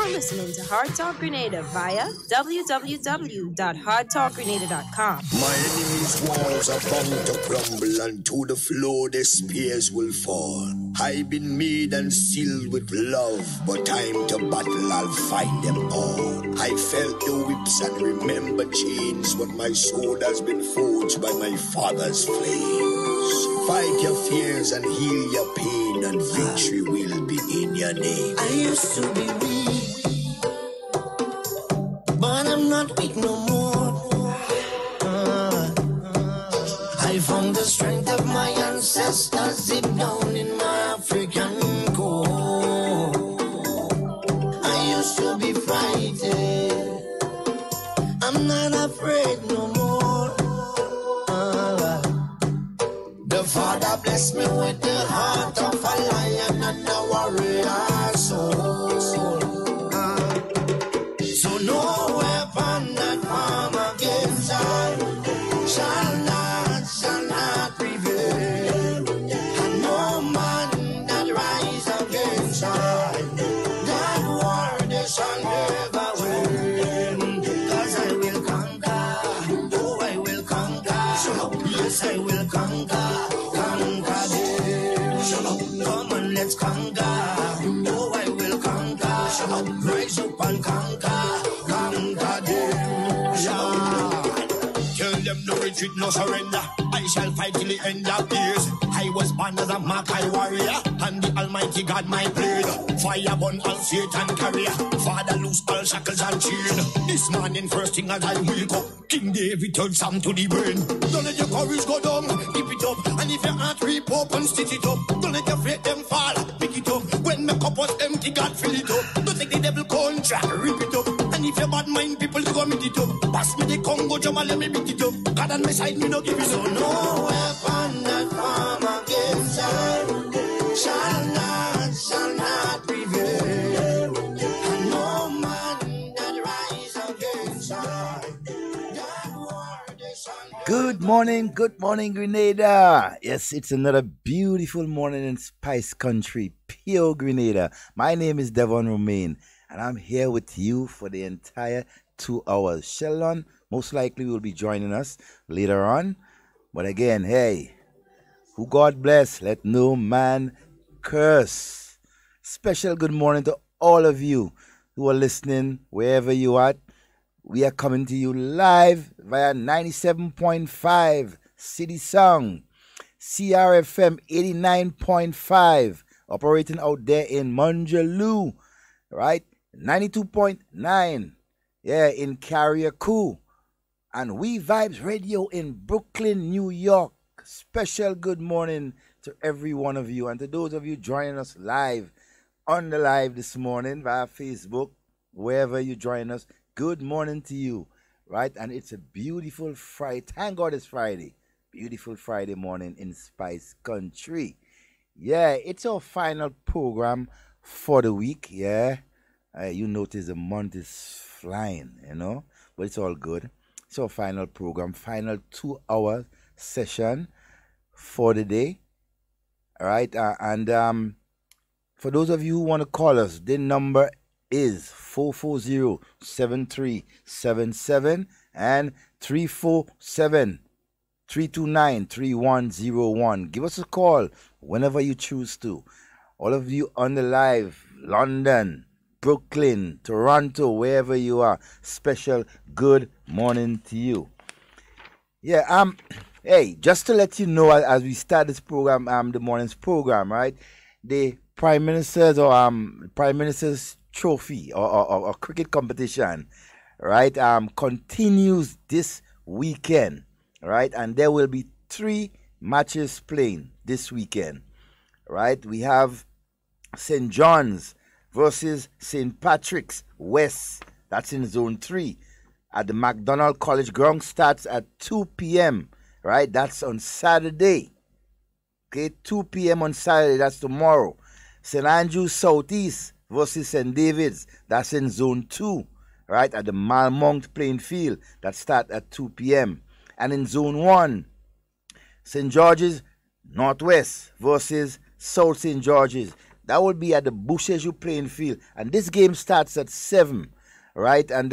You're listening to Hard Talk Grenada via www.hardtalkgrenada.com. My enemies' walls are bound to crumble, and to the floor their spears will fall. I've been made and sealed with love, but time to battle, I'll find them all. I felt the whips and remember chains, but my sword has been forged by my father's flames. Fight your fears and heal your pain, and victory will be in your name. I used to be weak, but I'm not weak no more. I found the strength of my ancestors deep down in my African core. I used to be frightened, I'm not afraid no more. The Father blessed me with the heart of a lion and a warrior soul. So no weapon that form against I shall not prevail. And no man that rise against I, that war they shall never win. 'Cause I will conquer, oh I will conquer, yes I will conquer. Come on, let's conquer. Oh, I will conquer. Rise up and conquer them. Tell them no retreat, no surrender. I shall fight till the end of days. I was born as a Makai warrior, and the Almighty God my blade. Fire burn all Satan carrier. Father loose all shackles and chain. This morning first thing as I wake up, King David turned Sam to the brain. Don't let your courage go down, keep it up. And if your heart rip up and stitch it up, don't let your faith them fall, pick it up. When my cup was empty, God fill it up. Don't take the devil contract, rip it up. And if your bad mind people, you go meet it up. Pass me the Congo, Jama, let me beat it up. God on my side, me no give it up. So no weapon that form against I shall not prevail. And no man that rise against I, that war they shall. Good morning, Grenada. Yes, it's another beautiful morning in Spice Country, pure Grenada. My name is Devon Romain, and I'm here with you for the entire 2 hours. Sheldon most likely will be joining us later on. But again, hey, who God bless, let no man curse. Special good morning to all of you who are listening wherever you are. We are coming to you live via 97.5 City Song, CRFM 89.5, operating out there in Manjaloo, right? 92.9, yeah, in Carriacou, and We Vibes Radio in Brooklyn, New York. Special good morning to every one of you, and to those of you joining us live on the live this morning via Facebook, wherever you join us. Good morning to you, right? And it's a beautiful Friday. Thank God it's Friday. Beautiful Friday morning in Spice Country. Yeah, it's our final program for the week, yeah. You notice the month is flying, you know, but it's all good. It's our final program, final 2 hour session for the day, all right? For those of you who want to call us, the number is 440-7377 and 347-329-3101. Give us a call whenever you choose to. All of you on the live, London, Brooklyn, Toronto, wherever you are, special good morning to you. Yeah, hey, just to let you know, as we start this program, the morning's program, right? The Prime Minister's trophy or cricket competition, right, continues this weekend, right? And there will be 3 matches playing this weekend, right? We have St. John's versus St. Patrick's West. That's in Zone 3 at the McDonald College Ground. Starts at 2 p.m., right? That's on Saturday. Okay, 2 p.m. on Saturday. That's tomorrow. St. Andrews Southeast versus St. David's. That's in Zone 2, right? At the Malmont playing field. That starts at 2 p.m. And in Zone 1, St. George's Northwest versus South St. George's. That will be at the Bushes playing field. And this game starts at 7, right? And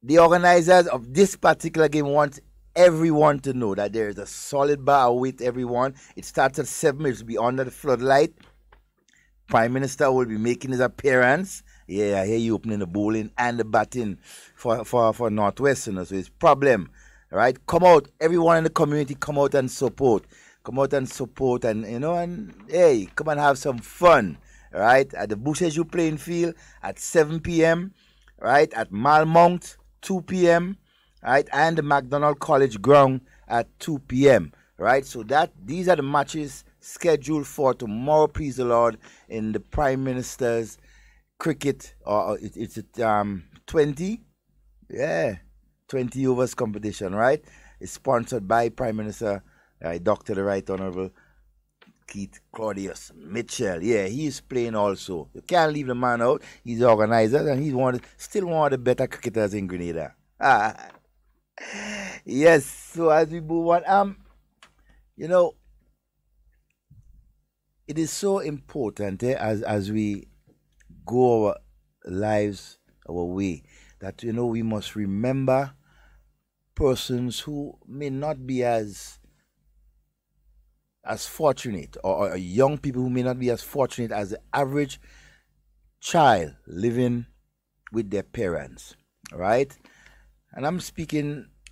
the organizers of this particular game want everyone to know that there is a solid bar with everyone. It starts at 7. It will be under the floodlight. Prime Minister will be making his appearance. Yeah, I hear you opening the bowling and the batting for Northwestern. So it's problem, right? Come out, everyone in the community, come out and support. Come out and support, and and hey, come and have some fun, right? At the Bushes playing field at 7 p.m., right? At Malmont 2 p.m., right? And the McDonald College ground at 2 p.m., right? So these are the matches scheduled for tomorrow, please the Lord, in the Prime Minister's cricket, or it's at 20, 20 overs competition, right? It's sponsored by Prime Minister, Dr. the Right Honorable Keith Claudius Mitchell. Yeah, he's playing also. You can't leave the man out. He's the organizer, and he's still one of the better cricketers in Grenada. Yes, so as we move on, it is so important as we go our lives our way that we must remember persons who may not be as fortunate, or young people who may not be as fortunate as the average child living with their parents, right? And I'm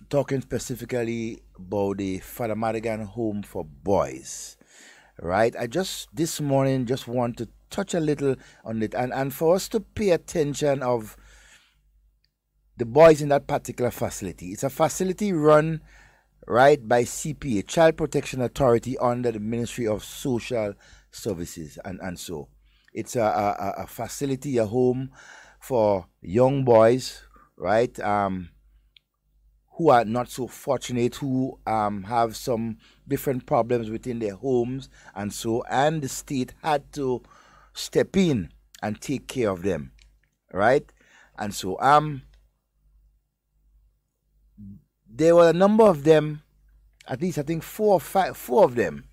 talking specifically about the Father Madigan Home for Boys, right? I this morning want to touch a little on it, and for us to pay attention of the boys in that particular facility. It's a facility run, right, by CPA, Child Protection Authority, under the Ministry of Social Services, and so it's a facility, a home for young boys, right, who are not so fortunate, who have some different problems within their homes, and the state had to step in and take care of them, right? And so there were a number of them, at least I think four of them,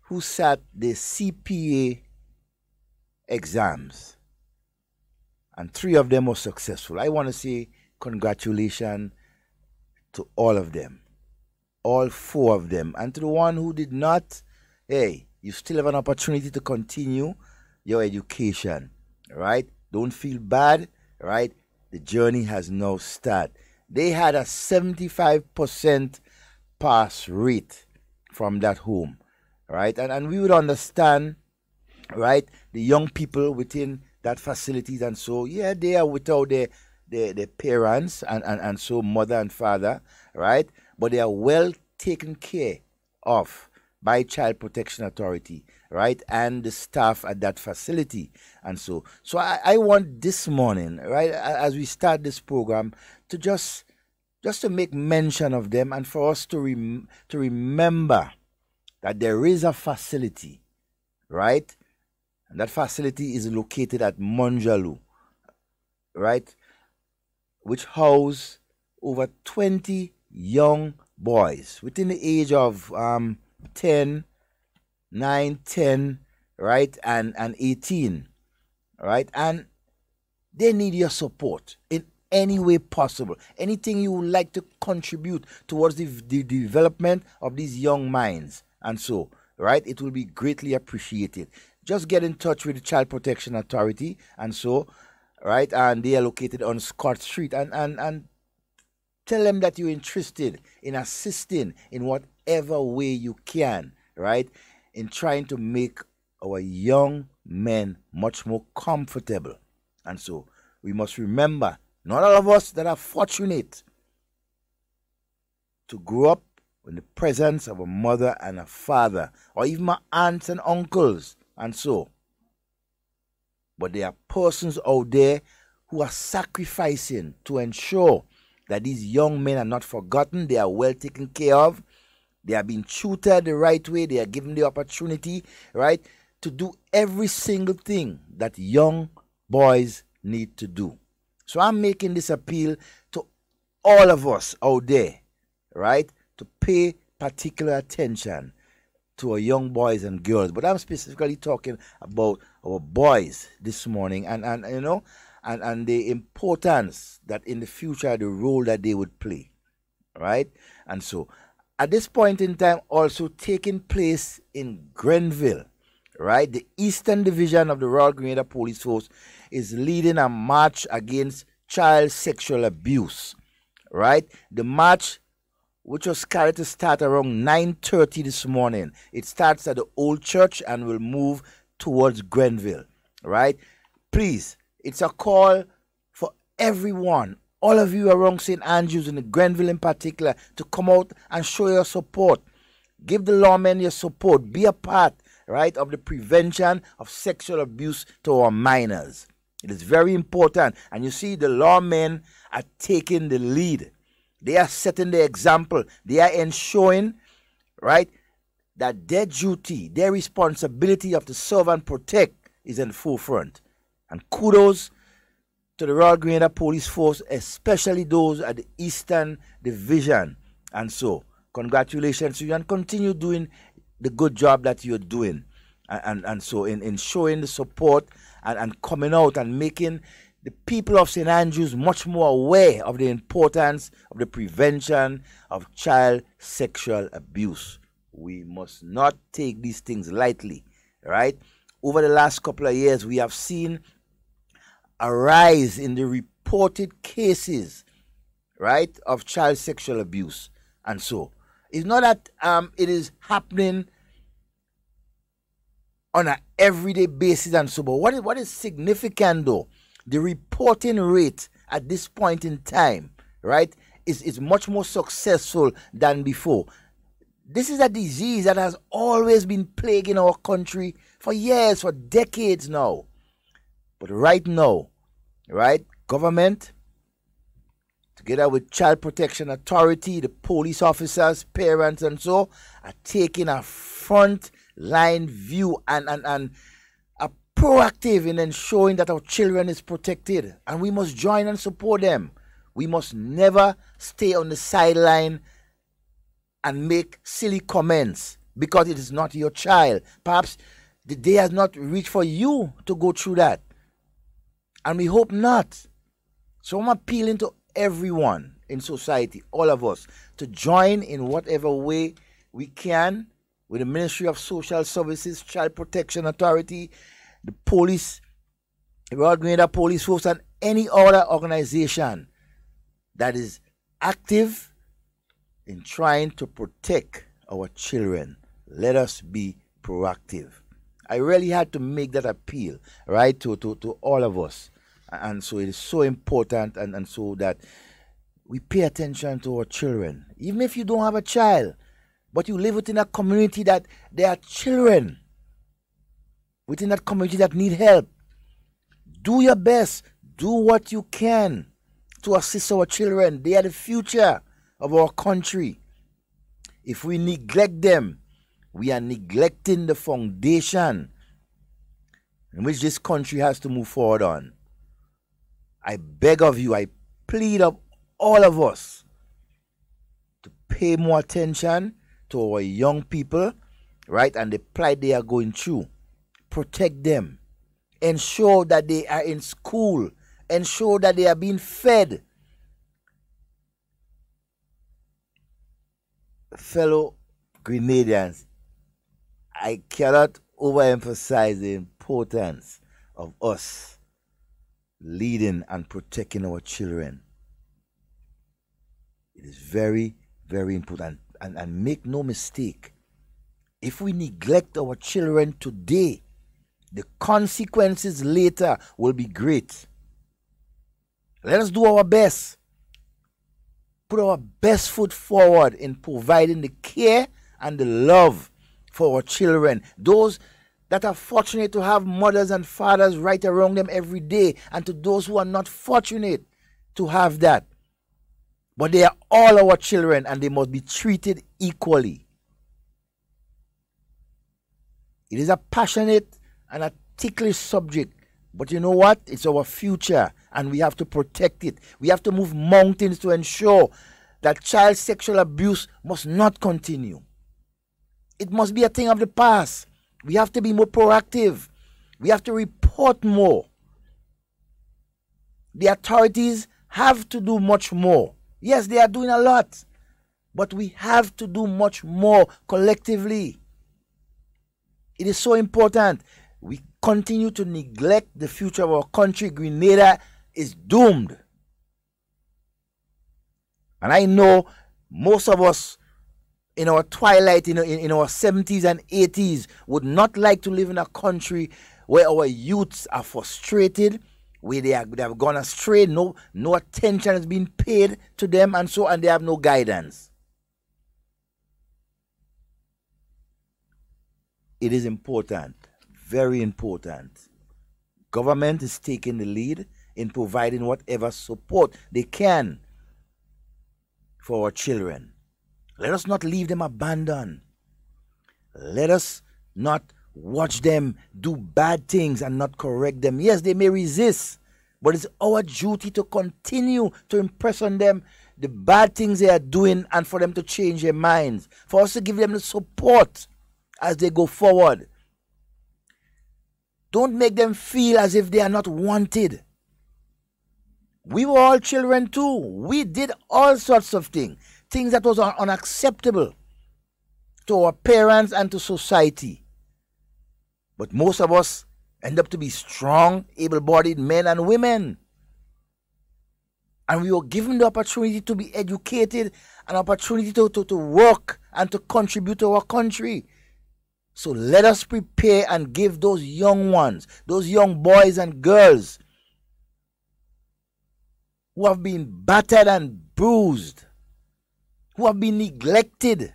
who sat the CPA exams, and 3 of them were successful. I want to say congratulations to all of them, all 4 of them, and to the one who did not, hey, you still have an opportunity to continue your education, right? Don't feel bad, right? The journey has now started. They had a 75% pass rate from that home, right? And we would understand, right, the young people within that facilities, and they are without their parents and so mother and father, right? But they are well taken care of by Child Protection Authority, right, and the staff at that facility. And so I want this morning, right, as we start this program, to just to make mention of them, and for us to remember that there is a facility, right, and that facility is located at Monjaloo, right, which house over 20 young boys within the age of 10, 9, 10, right, and 18, right, and they need your support in any way possible. Anything you would like to contribute towards the development of these young minds, and right, it will be greatly appreciated. Just get in touch with the Child Protection Authority, and right, and they are located on Scott Street, and tell them that you're interested in assisting in whatever way you can, right, in trying to make our young men much more comfortable. And we must remember, not all of us that are fortunate to grow up in the presence of a mother and a father, or even my aunts and uncles, and but there are persons out there who are sacrificing to ensure that these young men are not forgotten, they are well taken care of, they are being tutored the right way, they are given the opportunity, right, to do every single thing that young boys need to do. So I'm making this appeal to all of us out there, right, to pay particular attention to our young boys and girls, but I'm specifically talking about our boys this morning, and you know, and the importance that in the future, the role that they would play, right? And so, at this point in time, also taking place in Grenville, right? The Eastern Division of the Royal Grenada Police Force is leading a march against child sexual abuse, right? The march, which was scheduled to start around 9:30 this morning. It starts at the Old Church and will move towards Grenville, right? Please, it's a call for everyone, all of you around St. Andrews and Grenville in particular, to come out and show your support. Give the lawmen your support. Be a part, right, of the prevention of sexual abuse to our minors. It is very important. And you see, the lawmen are taking the lead. They are setting the example. They are ensuring, right, that their duty, their responsibility of to serve and protect is in forefront. And kudos to the Royal Grenada Police Force, especially those at the Eastern Division. And so, congratulations to you, and continue doing the good job that you're doing. And so, in showing the support and coming out and making the people of St. Andrews much more aware of the importance of the prevention of child sexual abuse. We must not take these things lightly, right? Over the last couple of years, we have seen a rise in the reported cases, right, of child sexual abuse. And so, it's not that it is happening on an everyday basis and so, but what is significant though, the reporting rate at this point in time, right, is much more successful than before. This is a disease that has always been plaguing our country for years, for decades now. But right now, right, government, together with Child Protection Authority, the police officers, parents, and so, are taking a front line view and are proactive in ensuring that our children is protected. And we must join and support them. We must never stay on the sideline and make silly comments because it is not your child. Perhaps the day has not reached for you to go through that. And we hope not. So I'm appealing to everyone in society, all of us, to join in whatever way we can with the Ministry of Social Services, Child Protection Authority, the police, the Royal Grenada Police Force, and any other organization that is active in trying to protect our children. Let us be proactive. I really had to make that appeal, right, to all of us. And so it is so important and so that we pay attention to our children. Even if you don't have a child, but you live within a community that there are children within that community that need help, do your best. Do what you can to assist our children. They are the future of our country. If we neglect them, we are neglecting the foundation in which this country has to move forward on. I beg of you, I plead of all of us to pay more attention to our young people, right, and the plight they are going through. Protect them. Ensure that they are in school. Ensure that they are being fed. Fellow Grenadians, I cannot overemphasize the importance of us leading and protecting our children. It is very, very important. And make no mistake, if we neglect our children today, the consequences later will be great. Let us do our best. Put our best foot forward in providing the care and the love for our children. Those that are fortunate to have mothers and fathers right around them every day, and to those who are not fortunate to have that. But they are all our children and they must be treated equally. It is a passionate and a ticklish subject, but you know what? It's our future and we have to protect it. We have to move mountains to ensure that child sexual abuse must not continue. It must be a thing of the past. We have to be more proactive. We have to report more. The authorities have to do much more. Yes, they are doing a lot, but we have to do much more collectively. It is so important. We continue to neglect the future of our country. Grenada is doomed. And I know most of us in our twilight, in our 70s and 80s, would not like to live in a country where our youths are frustrated, where they have gone astray, no attention has been paid to them, and they have no guidance. It is important, very important. Government is taking the lead in providing whatever support they can for our children. Let us not leave them abandoned. Let us not watch them do bad things and not correct them. Yes, they may resist, but it's our duty to continue to impress on them the bad things they are doing and for them to change their minds, for us to give them the support as they go forward. Don't make them feel as if they are not wanted. We were all children too. We did all sorts of things that was unacceptable to our parents and to society. But most of us end up to be strong, able-bodied men and women. And we were given the opportunity to be educated, an opportunity to work and to contribute to our country. So let us prepare and give those young ones, those young boys and girls who have been battered and bruised, who have been neglected,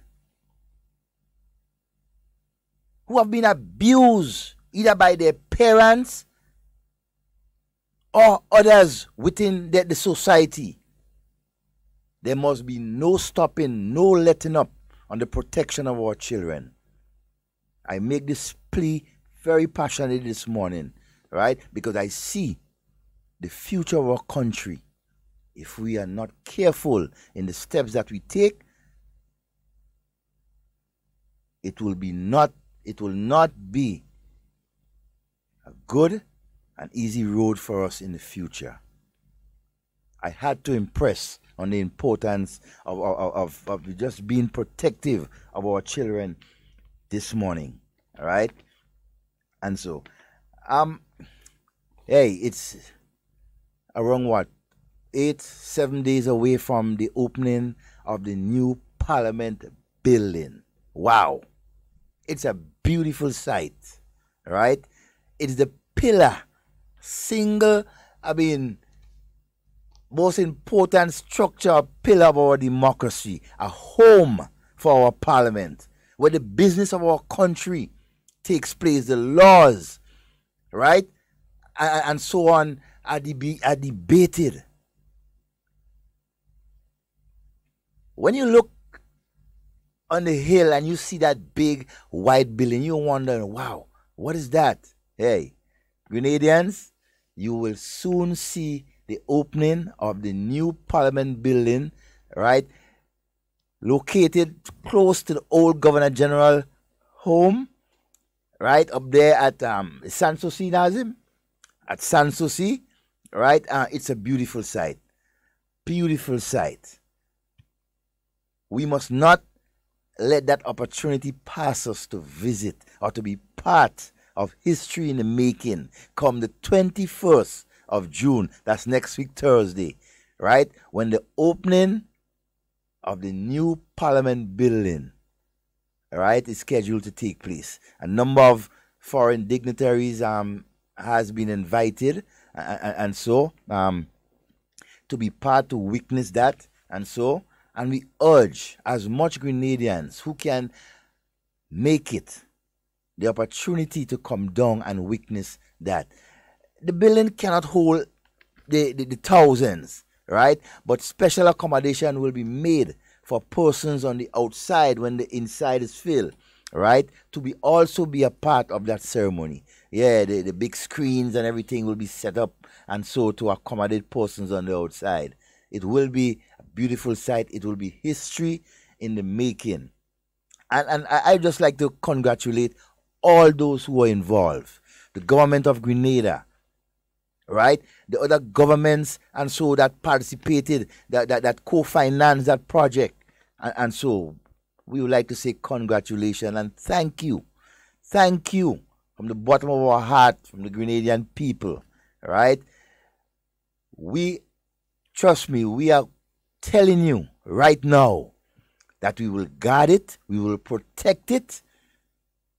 who have been abused either by their parents or others within the society. There must be no stopping, no letting up on the protection of our children. I make this plea very passionately this morning, right? Because I see the future of our country. If we are not careful in the steps that we take, it will not be a good and easy road for us in the future. I had to impress on the importance of just being protective of our children this morning. All right? And so, hey, it's around 7 days away from the opening of the new Parliament building. Wow. It's a beautiful sight, right? It's the most important structure, pillar of our democracy, a home for our parliament, where the business of our country takes place, the laws, right? And so on are debated. When you look on the hill and you see that big white building, you wonder, wow, what is that? Hey, Grenadians, you will soon see the opening of the new Parliament building, right? Located close to the old Governor General home, right? Up there at Sanssouci, Nazim, at Sanssouci, right? It's a beautiful sight. Beautiful sight. We must not let that opportunity pass us to visit or to be part of history in the making come the 21st of June. That's next week, Thursday, right? When the opening of the new Parliament building, right, is scheduled to take place. A number of foreign dignitaries has been invited and so to be part to witness that and we urge as much Grenadians who can make it the opportunity to come down and witness that. The building cannot hold the thousands, right? But special accommodation will be made for persons on the outside when the inside is filled, right? To also be a part of that ceremony. Yeah, the big screens and everything will be set up and so to accommodate persons on the outside. It will be a beautiful sight. It will be history in the making. And I just like to congratulate all those who are involved. The government of Grenada, right? The other governments and so that participated, that co-financed that project. And so we would like to say congratulations and thank you. Thank you from the bottom of our heart, from the Grenadian people, right? Trust me, we are telling you right now that we will guard it, we will protect it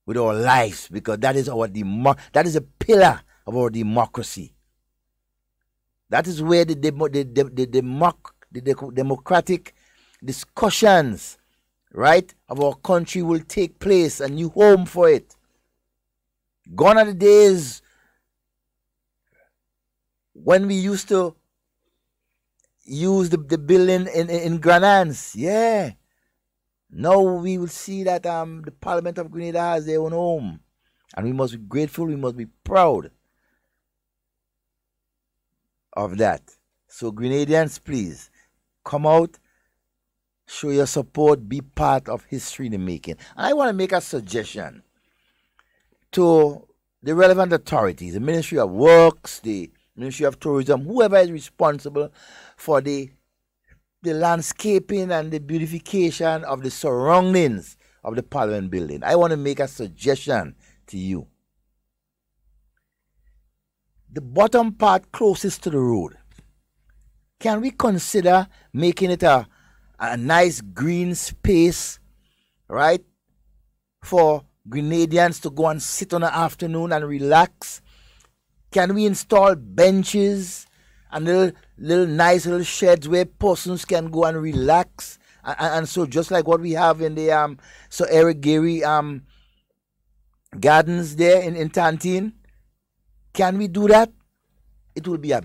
with our lives, because that is that is a pillar of our democracy. That is where the democratic discussions, right, of our country will take place, a new home for it. Gone are the days when we used to use the building in Grenans. Yeah. Now we will see that the Parliament of Grenada has their own home. And we must be grateful, we must be proud of that. So Grenadians, please, come out, show your support, be part of history in the making. And I want to make a suggestion to the relevant authorities, the Ministry of Works, the Ministry of Tourism, whoever is responsible for the landscaping and the beautification of the surroundings of the Parliament building. I want to make a suggestion to you. The bottom part closest to the road, can we consider making it a nice green space, right, for Grenadians to go and sit on the afternoon and relax? Can we install benches and little nice little sheds where persons can go and relax? And so just like what we have in the Sir Eric Gary gardens there in Tantine, can we do that? It will be a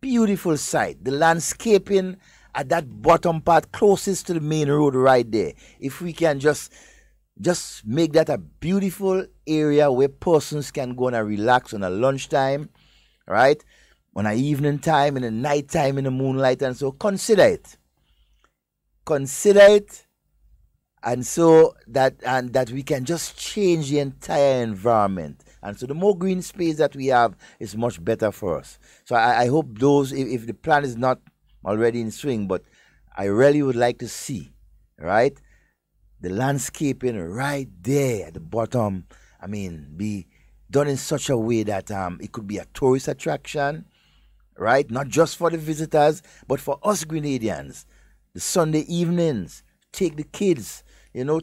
beautiful sight. The landscaping at that bottom part closest to the main road right there. If we can just make that a beautiful area where persons can go and relax on a lunchtime, right? On an evening time, in the night time, in the moonlight, and so consider it. Consider it, and so that we can just change the entire environment. And so the more green space that we have is much better for us. So I hope those, if the plan is not already in swing, but I really would like to see, right, the landscaping right there at the bottom, be done in such a way that it could be a tourist attraction, right? Not just for the visitors, but for us Grenadians. The Sunday evenings, take the kids,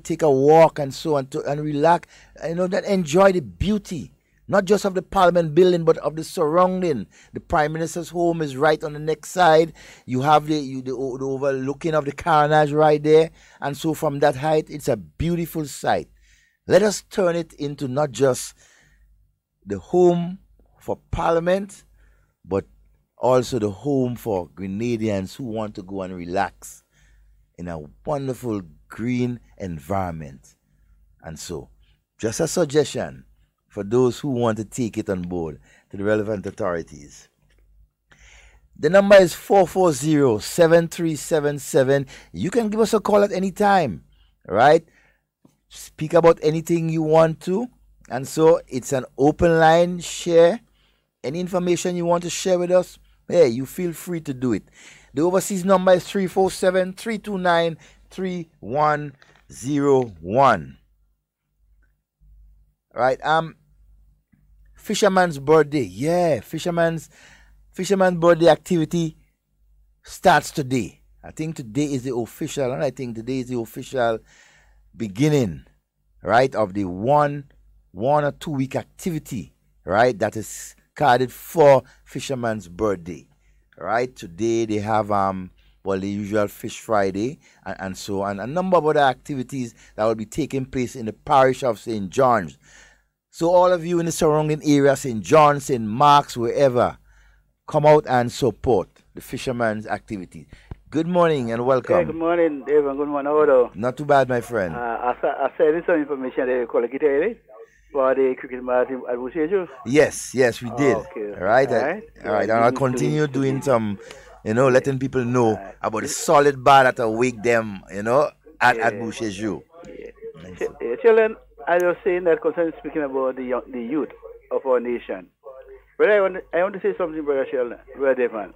take a walk and so on, and relax, that enjoy the beauty, not just of the Parliament building, but of the surrounding. The Prime Minister's home is right on the next side. You have the overlooking of the Carnage right there. And so from that height, it's a beautiful sight. Let us turn it into not just the home for Parliament, but also the home for Grenadians who want to go and relax in a wonderful green environment. And so, just a suggestion for those who want to take it on board to the relevant authorities. The number is 440-7377. You can give us a call at any time, right? Speak about anything you want to. And so, it's an open line. Share any information you want to share with us. Hey, you feel free to do it. The overseas number is 347-329-3101. Right. Fisherman's birthday. Yeah, fisherman's birthday activity starts today. I think today is the official, and I think today is the official beginning, right, of the one or 2 week activity, right, that is carded for Fisherman's birthday. Right, today they have the usual Fish Friday and so on, a number of other activities that will be taking place in the parish of St. John's. So all of you in the surrounding area, St. John's, St. Mark's, wherever, come out and support the fisherman's activities. Good morning and welcome. Hey, good morning, Devon. Good morning. How are you? Not too bad, my friend. I sent some information that you collected for the cricket match at Boucherville. Yes, we did. Okay. All right. And I'll continue doing some, letting people know about the solid bar that awake them, at Boucherville. Yeah. Children, I was saying that concerning speaking about the youth of our nation. But I want to say something, Brother Sheldon, Brother Devon.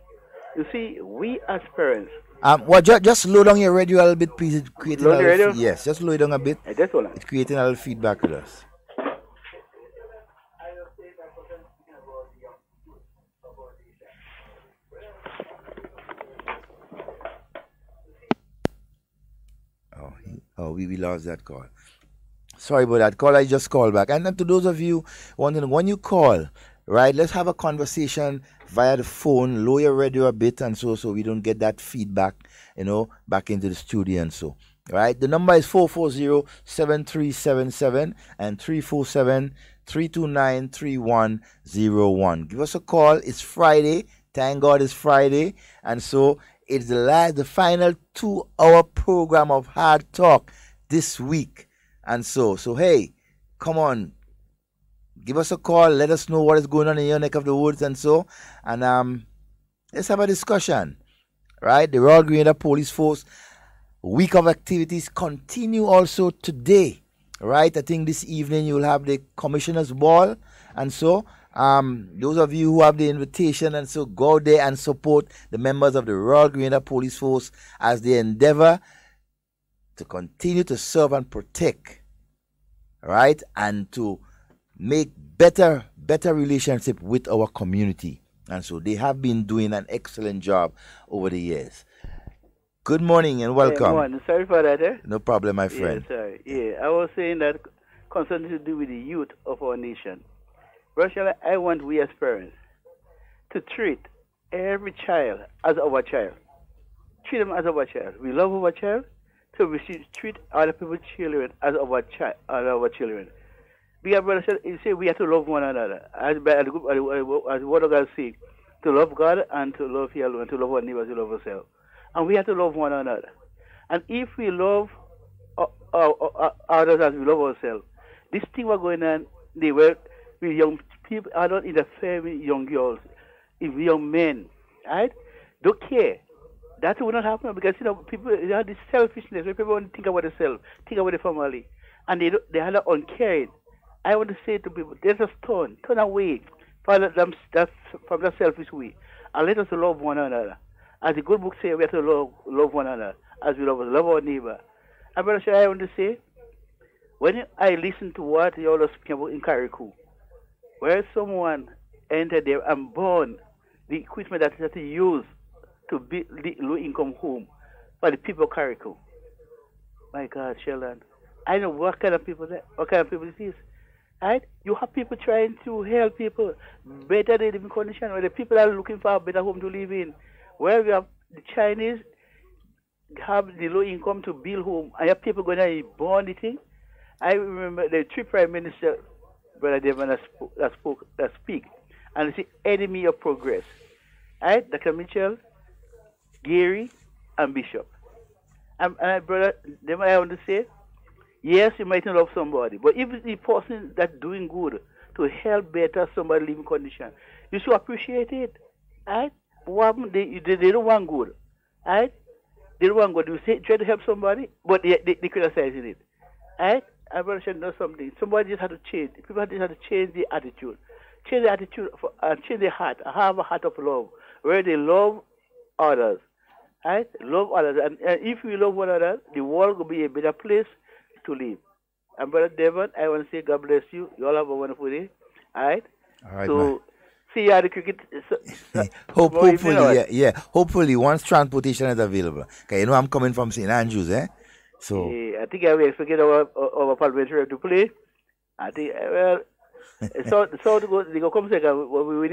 You see, we as parents, Well, just slow down your radio a little bit, please. It's creating load the radio. yes, just slow it down a bit. That's all. It's creating a little feedback with us. We lost that call. Sorry about that call. I just called back. And then to those of you wondering, when you call, right, let's have a conversation via the phone. Lower your radio a bit and so we don't get that feedback, back into the studio and so. Right? The number is 440-7377 and 347-329-3101. Give us a call. It's Friday. Thank God it's Friday. And so it's the final 2-hour program of Hard Talk this week. And so hey, come on. Give us a call. Let us know what is going on in your neck of the woods and so. And let's have a discussion. Right? The Royal Grenada Police Force week of activities continue also today. Right? I think this evening you'll have the Commissioner's Ball. And so those of you who have the invitation and so go there and support the members of the Royal Grenada Police Force as they endeavor to continue to serve and protect, right, and to make better relationship with our community. And so they have been doing an excellent job over the years. Good morning and welcome. Good morning. Sorry for that. No problem, my friend. Yeah, sorry. Yeah, I was saying that concerning to do with the youth of our nation. Russia, I want we as parents to treat every child as our child. Treat them as our child. We love our child, so we should treat other people's children as our children. Because brother said, he said we have to love one another. As what God says, to love God and to love Him and to love our neighbors, to love ourselves. And we have to love one another. And if we love others as we love ourselves, this thing was going on, they were with young people, I don't interfere with young girls, with young men, right? Don't care. That will not happen because, people, they have this selfishness where people only think about themselves, think about the family, and they are not uncaring. I want to say to people, let us turn away from that selfish way, and let us love one another. As the good book says, we have to love one another, as we love our neighbor. And brother, I want to say, when I listen to what you all are speaking about in Carriacou, where someone entered there and burned the equipment that they use to build the low-income home for the people of Carriacou. My God, Sheldon, I know what kind of people this is. Right? You have people trying to help people better their living condition, where the people are looking for a better home to live in. Where we have the Chinese have the low income to build home, and have people going to burn the thing. I remember the three prime ministers, Brother Devon, that speak, and it's the enemy of progress. Right? Dr. Mitchell, Gary, and Bishop. And Brother Devon, I want to say, yes, you might not love somebody, but if it's the person that's doing good to help better somebody's living condition, you should appreciate it. Right? They don't want good. Right? They don't want good. You say, try to help somebody, but they criticizing it. Right? I want to know something. Somebody just had to change. People just had to change the attitude. Change the attitude and change the heart. Have a heart of love where they love others. Right? Love others. And if we love one another, the world will be a better place to live. And Brother Devon, I want to say God bless you. You all have a wonderful day. All right? All right, so, man. see you at the cricket. Hopefully, yeah. Hopefully, once transportation is available. Okay, I'm coming from St. Andrews, eh? So I think I will expect our parliamentary to play. I think so they go come second. We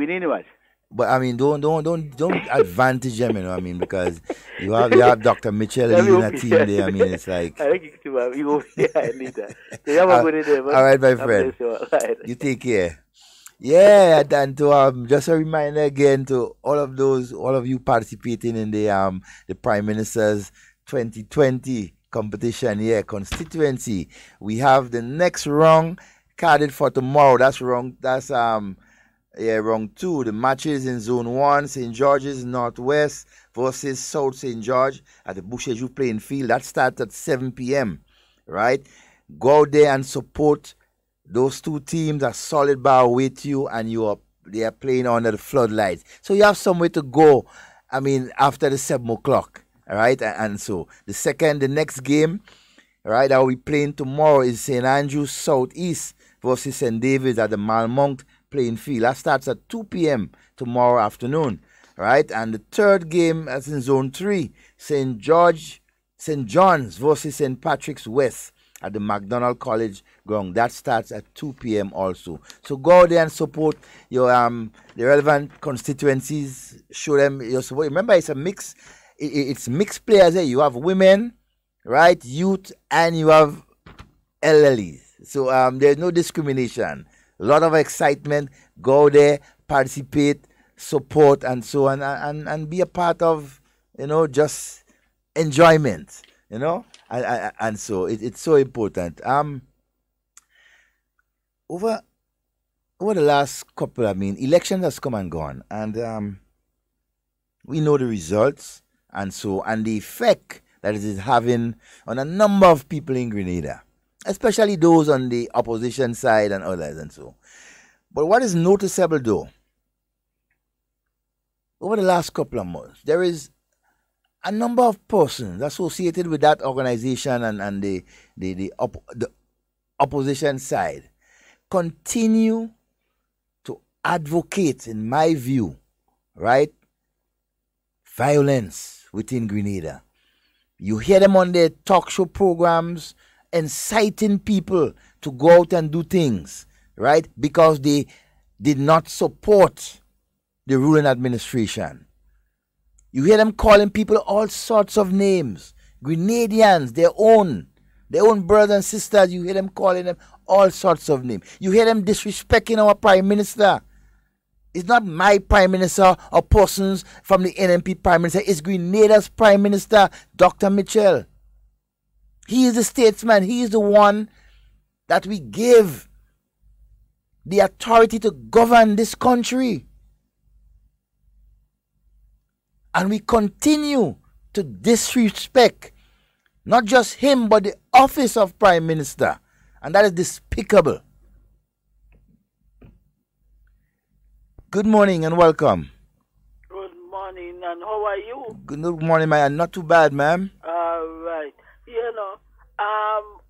need much. But I mean, don't advantage them, I mean, because you have Dr. Mitchell leading a team there. I mean, it's like. I think you go. I need that. So you have a good day, all right, my friend. You take care. Yeah, and to just a reminder again to all of you participating in the Prime Minister's 2020 competition, constituency. We have the next round carded for tomorrow. That's round 2. The matches in Zone 1, St. George's Northwest versus South St. George at the Boucherjou playing field. That starts at 7 p.m. right? Go out there and support those two teams are solid bar with you, and they are playing under the floodlights. So you have somewhere to go. I mean, after the 7 o'clock, all right? And so the next game, all right, that we'll be playing tomorrow is St. Andrews Southeast versus St. David's at the Malmont playing field. That starts at 2 p.m. tomorrow afternoon, right? And the third game, that's in Zone 3, St. John's versus St. Patrick's West at the McDonald College ground. That starts at 2 p.m. also. So go out there and support your the relevant constituencies. Show them your support. Remember, it's a mix. It's mixed players here. You have women, right, youth, and you have elderly. So there's no discrimination. A lot of excitement. Go there, participate, support, and so on, and be a part of, just enjoyment. And so it's so important. Over the last couple, elections has come and gone, and we know the results, and the effect that it is having on a number of people in Grenada, especially those on the opposition side and others, and so. But what is noticeable, though, over the last couple of months, there is a number of persons associated with that organization and the opposition side continue to advocate, in my view, right, violence within Grenada. You hear them on their talk show programs inciting people to go out and do things, right, because they did not support the ruling administration. You hear them calling people all sorts of names. Grenadians, their own brothers and sisters, you hear them calling them all sorts of names. You hear them disrespecting our Prime Minister. It's not my Prime Minister or persons from the NMP Prime Minister. It's Grenada's Prime Minister, Dr. Mitchell. He is the statesman. He is the one that we give the authority to govern this country. And we continue to disrespect not just him, but the office of Prime Minister. And that is despicable. Good morning and welcome. Good morning, and how are you? Good morning, man. Not too bad, ma'am. All right.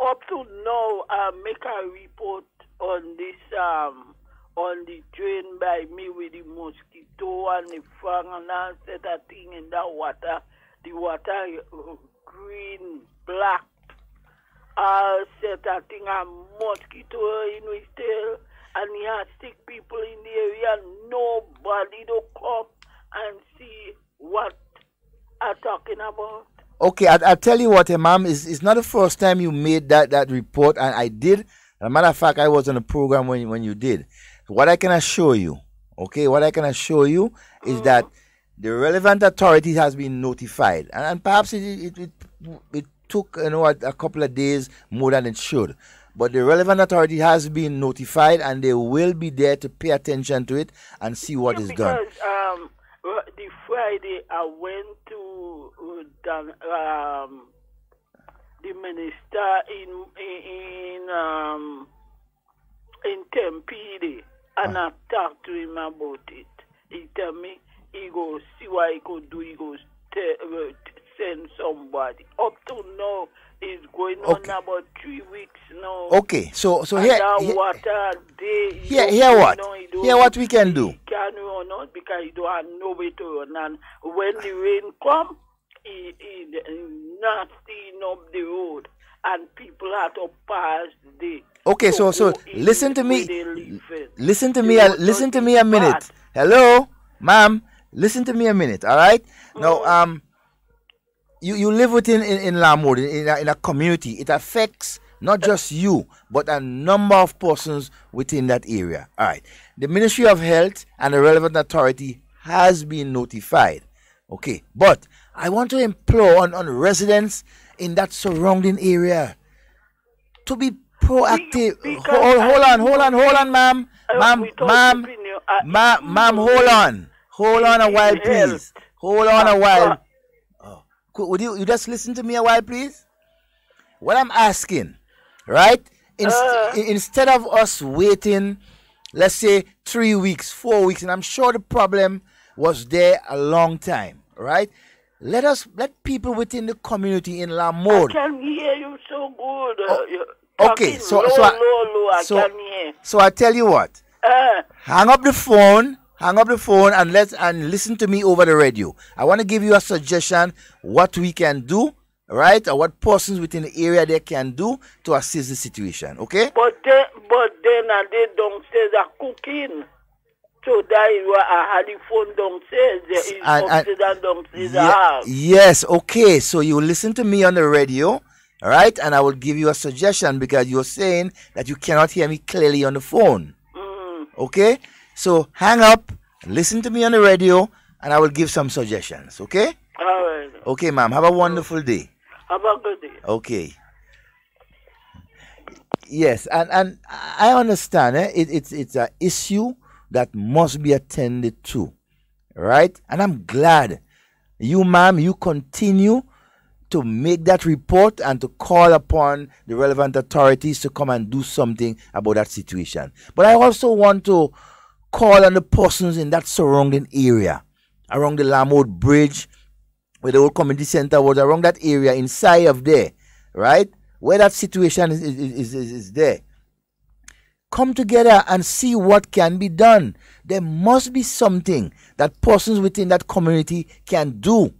Up to now, make a report on this, on the drain by me with the mosquito and the frog and all set of thing in that water. The water green, black, all set of thing and mosquito in his tail. And he has sick people in the area. Nobody to come and see what I'm talking about. Okay, I'll tell you what, ma'am, it's not the first time you made that report, and I did. As a matter of fact, I was on the program when you did. What I can assure you, is that the relevant authorities has been notified, and perhaps it took a couple of days more than it should. But the relevant authority has been notified, and they will be there to pay attention to it and see what is done. Because the Friday I went to the minister in Tempe, and I talked to him about it. He tell me he go see what he could do. He go send somebody. Up to now, it's going on about 3 weeks now. Okay, so here what we can do. He can't run out because he don't have nowhere to run. And when the rain come, he not seeing up the road, and people have to pass the. Okay, so listen to me. Listen to me a minute. Hello, ma'am. Listen to me a minute. All right. Now, You live within in Lamwood, in a community. It affects not just you, but a number of persons within that area. All right. The Ministry of Health and the relevant authority has been notified. Okay. But I want to implore on residents in that surrounding area to be proactive. Hold on, ma'am. Ma'am, hold on a while, please. Hold on a while. Would you just listen to me a while, please? What I'm asking, right? Instead of us waiting, let's say 3 weeks, 4 weeks, and I'm sure the problem was there a long time, right? Let people within the community in La I Mode. can hear you so good. Okay, Talking low, I so can hear. so I tell you what. Hang up the phone and listen to me over the radio. I want to give you a suggestion what we can do, right? Or what persons within the area they can do to assist the situation, okay? But then they downstairs are cooking. So that you had the phone downstairs. There is upstairs and downstairs house. Yes, okay. So you listen to me on the radio, all right? And I will give you a suggestion because you're saying that you cannot hear me clearly on the phone. Okay? So hang up, listen to me on the radio, and I will give some suggestions, okay? All right. Okay, ma'am. Have a wonderful day. Have a good day. Okay. Yes, and I understand. It's an issue that must be attended to, right? And I'm glad you, ma'am, you continue to make that report and to call upon the relevant authorities to come and do something about that situation. But I also want to call on the persons in that surrounding area, around the Lamode Bridge, where the old community center was, around that area, inside of there, right? Where that situation is there. Come together and see what can be done. There must be something that persons within that community can do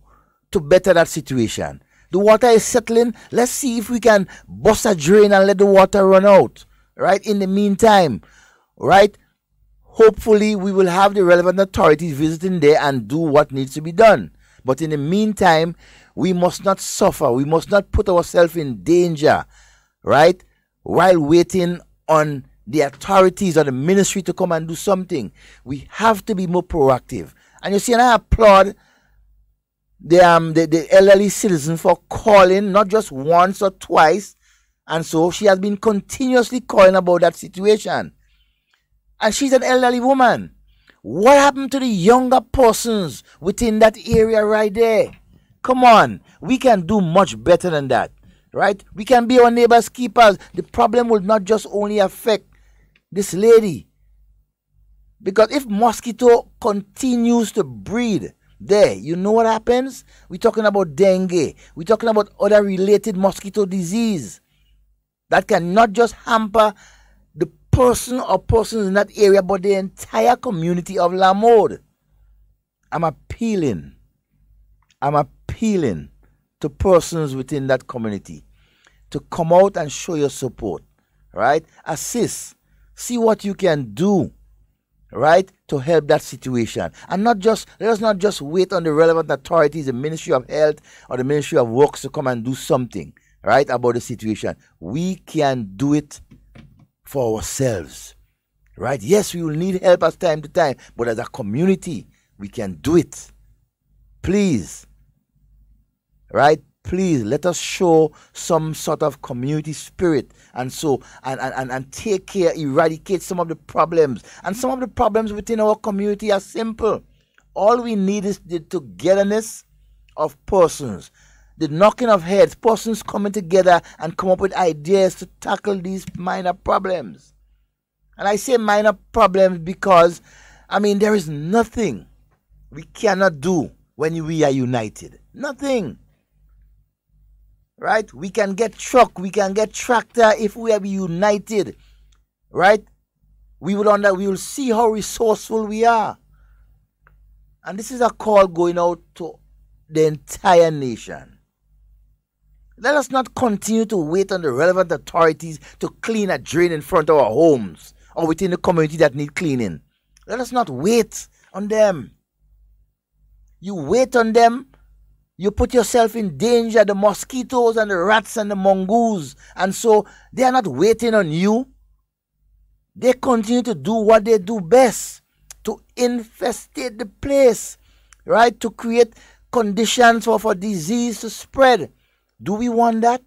to better that situation. The water is settling. Let's see if we can bust a drain and let the water run out. Right? In the meantime, right? Hopefully, we will have the relevant authorities visiting there and do what needs to be done. But in the meantime, we must not suffer. We must not put ourselves in danger, right? While waiting on the authorities or the ministry to come and do something. We have to be more proactive. And you see, and I applaud the elderly citizen for calling, not just once or twice. And so she has been continuously calling about that situation. And she's an elderly woman. What happened to the younger persons within that area right there? Come on, we can do much better than that, right? We can be our neighbors' keepers. The problem will not just only affect this lady. Because if mosquito continues to breed there, you know what happens? We're talking about dengue. We're talking about other related mosquito disease that can not just hamper the person or persons in that area, but the entire community of La Mode. I'm appealing to persons within that community to come out and show your support, right? Assist. See what you can do, right, to help that situation. And let us not just wait on the relevant authorities, the Ministry of Health or the Ministry of Works to come and do something, right, about the situation. We can do it for ourselves, right? Yes, we will need help as time to time, but as a community, we can do it. Please, right? Please let us show some sort of community spirit and take care, eradicate some of the problems. And some of the problems within our community are simple. All we need is the togetherness of persons, the knocking of heads, persons coming together and come up with ideas to tackle these minor problems. And I say minor problems because, there is nothing we cannot do when we are united. Nothing. Right? We can get truck, we can get tractor if we are united. Right? We will see how resourceful we are. And this is a call going out to the entire nation. Let us not continue to wait on the relevant authorities to clean a drain in front of our homes or within the community that need cleaning. Let us not wait on them. You wait on them, you put yourself in danger, the mosquitoes and the rats and the mongoose. And so they are not waiting on you. They continue to do what they do best, to infestate the place, right? To create conditions for disease to spread. Do we want that?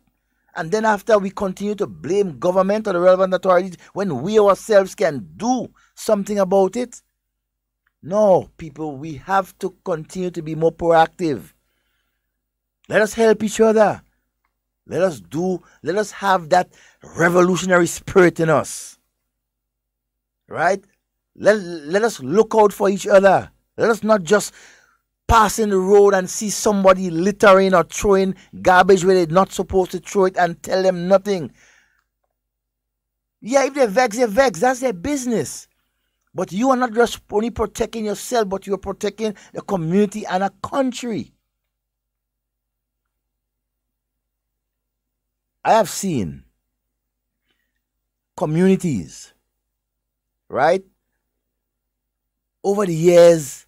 And then after we continue to blame government or the relevant authorities when we ourselves can do something about it? No, people, we have to continue to be more proactive. Let us help each other. Let us have that revolutionary spirit in us. Right? Let us look out for each other. Let us not just pass in the road and see somebody littering or throwing garbage where they're not supposed to throw it and tell them nothing. Yeah, if they're vexed. That's their business. But you are not just only protecting yourself, but you are protecting the community and a country. I have seen communities, right, over the years,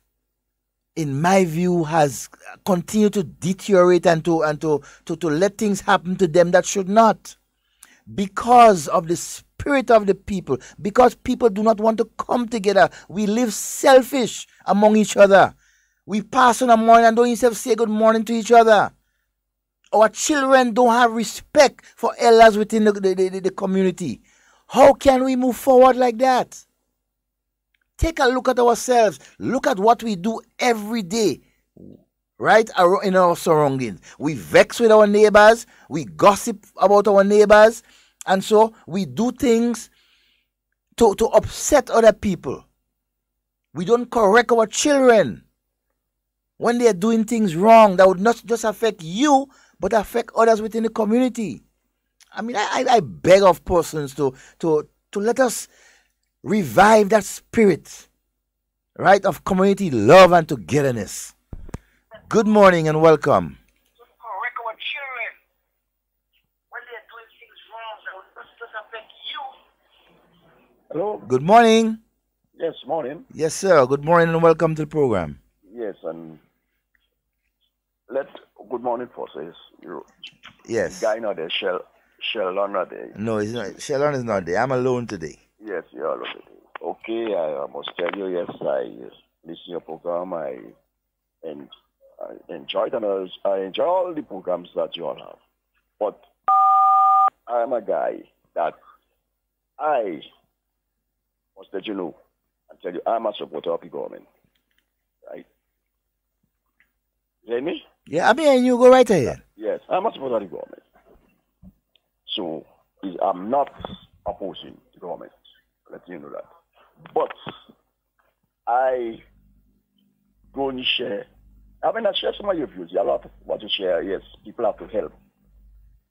in my view, has continued to deteriorate and to let things happen to them that should not, because of the spirit of the people, because people do not want to come together. We live selfish among each other. We pass on a morning and don't even say good morning to each other. Our children don't have respect for elders within the community. How can we move forward like that? Take a look at ourselves. Look at what we do every day, right, in our surroundings. We vex with our neighbors. We gossip about our neighbors. And so we do things to upset other people. We don't correct our children when they are doing things wrong that would not just affect you, but affect others within the community. I mean, I beg of persons to let us revive that spirit, right, of community love and togetherness. Good morning and welcome. Correct our children when they're doing things wrong that will not just affect you. Hello. Good morning. Yes, morning. Yes, sir. Good morning and welcome to the program. Yes, and good morning, forces. Yes. Guy not there, Sheldon not there. No, he's not. Sheldon is not there. I'm alone today. Yes, you're alone today. Okay, I must tell you, yes, I listen to your program. I enjoy it, and I enjoy all the programs that you all have. But I am a guy that I must let you know and tell you I'm a supporter of the government. Right? You hear me? Yeah, I mean, you go right ahead. Yes, I'm a supporter of the government. So I'm not opposing the government. Let you know that. But I go and share. I mean, I share some of your views. You have a lot of what to share. Yes, people have to help.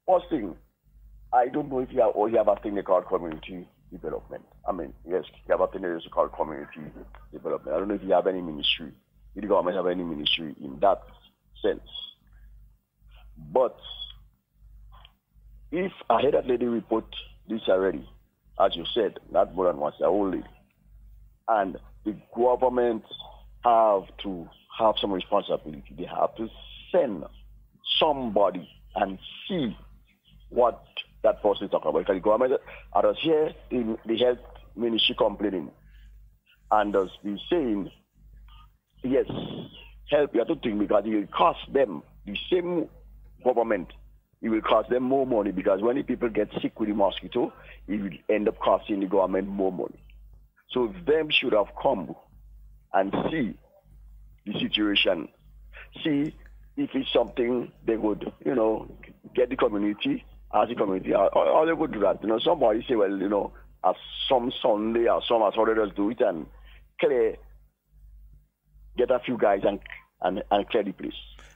First thing, I don't know if you have a thing they call community development. I mean, yes, you have a thing that is called community development. I don't know if you have any ministry. If the government have any ministry in that sense. But if I heard that lady report this already, as you said, not more than once, a whole lady, and the government have to have some responsibility. They have to send somebody and see what that person is talking about. Because the government, I was here in the health ministry complaining, and was be saying, yes, help, you have to think, because it will cost them, the same government, it will cost them more money, because when the people get sick with the mosquito, it will end up costing the government more money. So them should have come and see the situation, see if it's something they would, get the community, ask the community, or they would do that. Somebody say, well, as some Sunday or some as others do it and clear, get a few guys and clear the place.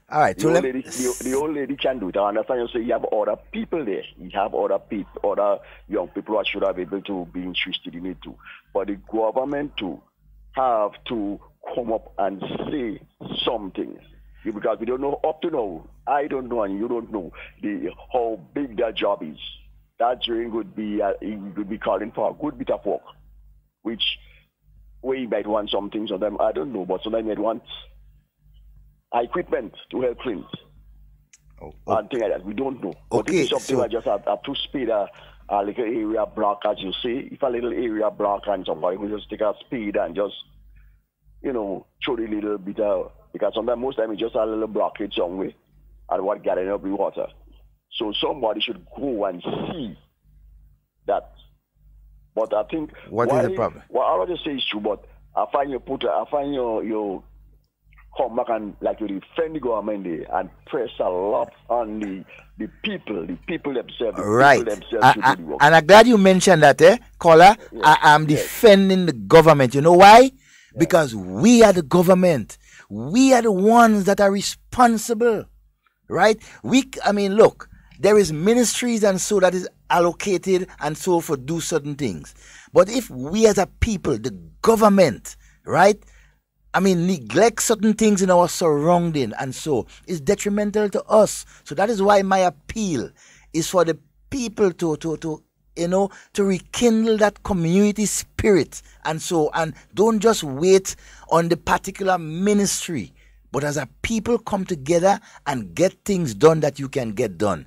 All right. The old lady can do it. I understand you say you have other people there. You have other people, other young people who should have been able to be interested in it too. But the government too have to come up and say something. Because we don't know up to now. I don't know and you don't know how big that job is. That drain would be calling for a good bit of work, which we might want some things on them. I don't know, but sometimes might want equipment to help clean and things like that. We don't know. But Okay, this is something so- I just have to speed a little area block, as you say. If a little area block and somebody will just take a speed and just, throw the little bit of, because sometimes most time it's just a little blockage somewhere and what gathering up the water. So somebody should go and see that. But I think What is the problem? What I want to say is true, but I find your come back and like you defend the government there and press a lot on the people themselves. Right. People themselves to do the work. And I'm glad you mentioned that, caller. Yes. I am defending the government. You know why? Yeah. Because we are the government. We are the ones that are responsible. Right? Look, there is ministries and so that is allocated and so for do certain things. But if we as a people, the government, right, neglect certain things in our surrounding and so is detrimental to us. So that is why my appeal is for the people to rekindle that community spirit and so, and don't just wait on the particular ministry, but as a people come together and get things done that you can get done.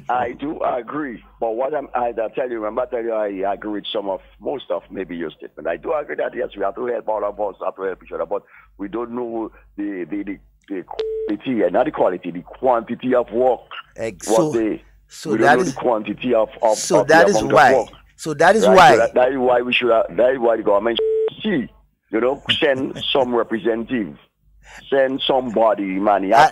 I do agree, but I tell you, I agree with most of maybe your statement. I do agree that yes, we have to help all of us, have to help each other, but we don't know the quality, and not the quality, the quantity of work. We don't know the quantity of that is why. Work. So that is right? why. So that is why we should. That is why the government should send some representative. Send somebody, man. I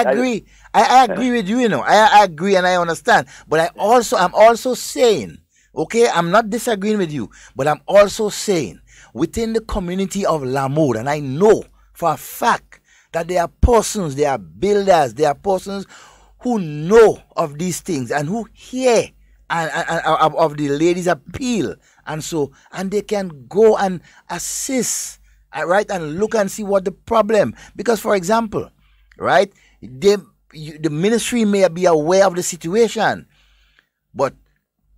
agree. I agree with you. I agree and I understand. But I'm also saying, okay, I'm not disagreeing with you, but I'm also saying within the community of Lamour, and I know for a fact that there are persons, there are builders, there are persons who know of these things and who hear of the ladies' appeal, and they can go and assist. Right, and look and see what the problem. Because, for example, right, the ministry may be aware of the situation, but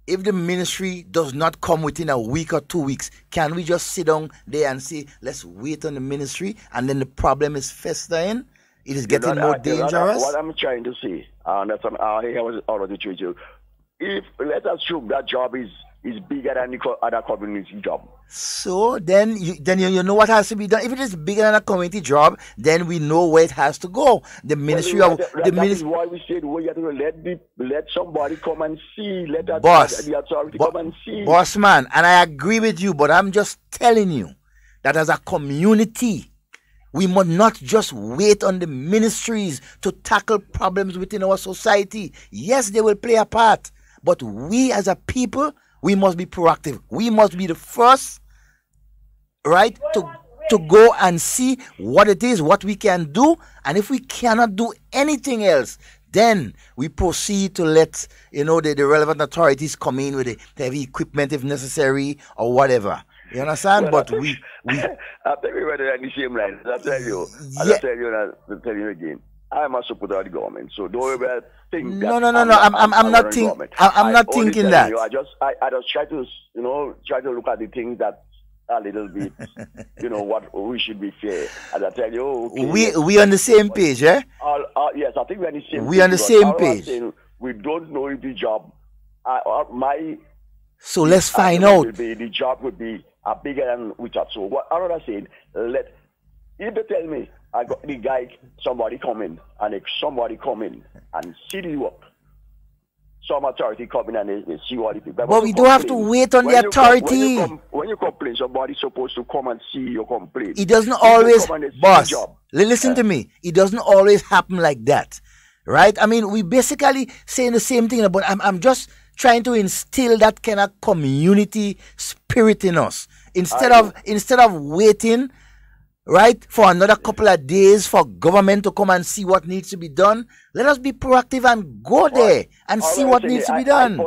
if the ministry does not come within a week or 2 weeks, can we just sit down there and say, let's wait on the ministry, and then the problem is festering? It is getting more dangerous. What I'm trying to say, I was already told you, if let's assume that job is bigger than the other community job. So then you know what has to be done. If it is bigger than a community job, then we know where it has to go. The ministry that is why we said we have to let somebody come and see. Let the authority come and see. Boss man, and I agree with you, but I'm just telling you that as a community, we must not just wait on the ministries to tackle problems within our society. Yes, they will play a part, but we as a people, we must be proactive. We must be the first, right, to go and see what it is, what we can do. And if we cannot do anything else, then we proceed to let, the relevant authorities come in with the heavy equipment if necessary or whatever. You understand? Well, but we I think we were on the same line. I'll tell you again. I'm a supporter of the government, so don't ever think that. No. I'm not thinking. I'm not thinking that. I just try to look at the things that a little bit, what we should be fair. And I tell you, okay, we on the same page, eh? Yes, I think we're on the same. We on the same page. We don't know if the job. So let's find out. The job would be bigger than we thought. So what I'm saying, if they tell me I got the guy, somebody come in and see the work. Some authority come in and they see what it is. But we don't have to wait on the authority. When you complain, somebody's supposed to come and see your complaint. It doesn't always, boss, listen to me. It doesn't always happen like that. Right? We basically saying the same thing, but I'm just trying to instill that kind of community spirit in us. Instead of waiting, right, for another couple of days for government to come and see what needs to be done, let us be proactive and go there and see what needs to be done.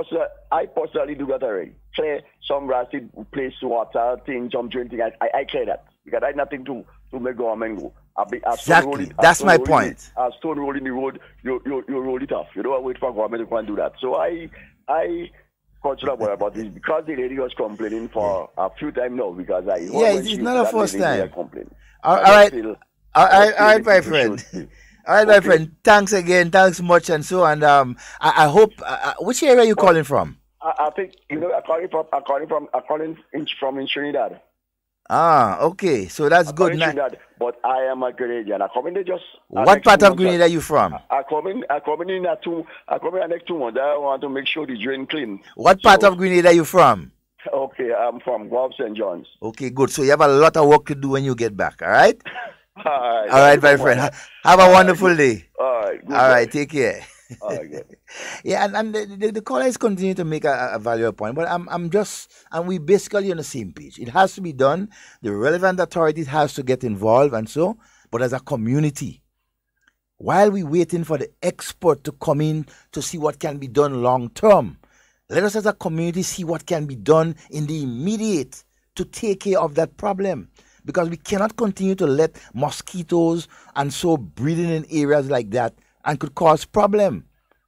I personally do that already. Clear some rusted place water, things, some drinking. I clear that because I have nothing to make government go. Exactly. That's my point. A stone roll in the road, you roll it off. You don't wait for government to come and do that. So I concerned about this because the lady was complaining for a few times now because it's not the first time. All right, my friend. All right, my friend. Thanks again. Thanks much, and so. And I hope. Which area are you calling from? I think I'm calling from Trinidad. Ah, okay. So that's good. Trinidad, but I am a Grenadian. I come in just. What part of Grenada are you from? I come in next 2 months. I want to make sure the drain clean. What part of Grenada are you from? Okay, I'm from Guelph, St. John's. Okay, good. So you have a lot of work to do when you get back. All right. All All right, my friend. Have a wonderful day. All right. Good All day. right, take care. All right. Good. Yeah, and the callers continue to make a valuable point, but I'm just, and we basically on the same page. It has to be done. The relevant authorities has to get involved, and so. But as a community, while we waiting for the expert to come in to see what can be done long term, let us as a community see what can be done in the immediate to take care of that problem. Because we cannot continue to let mosquitoes and so breeding in areas like that and could cause problem.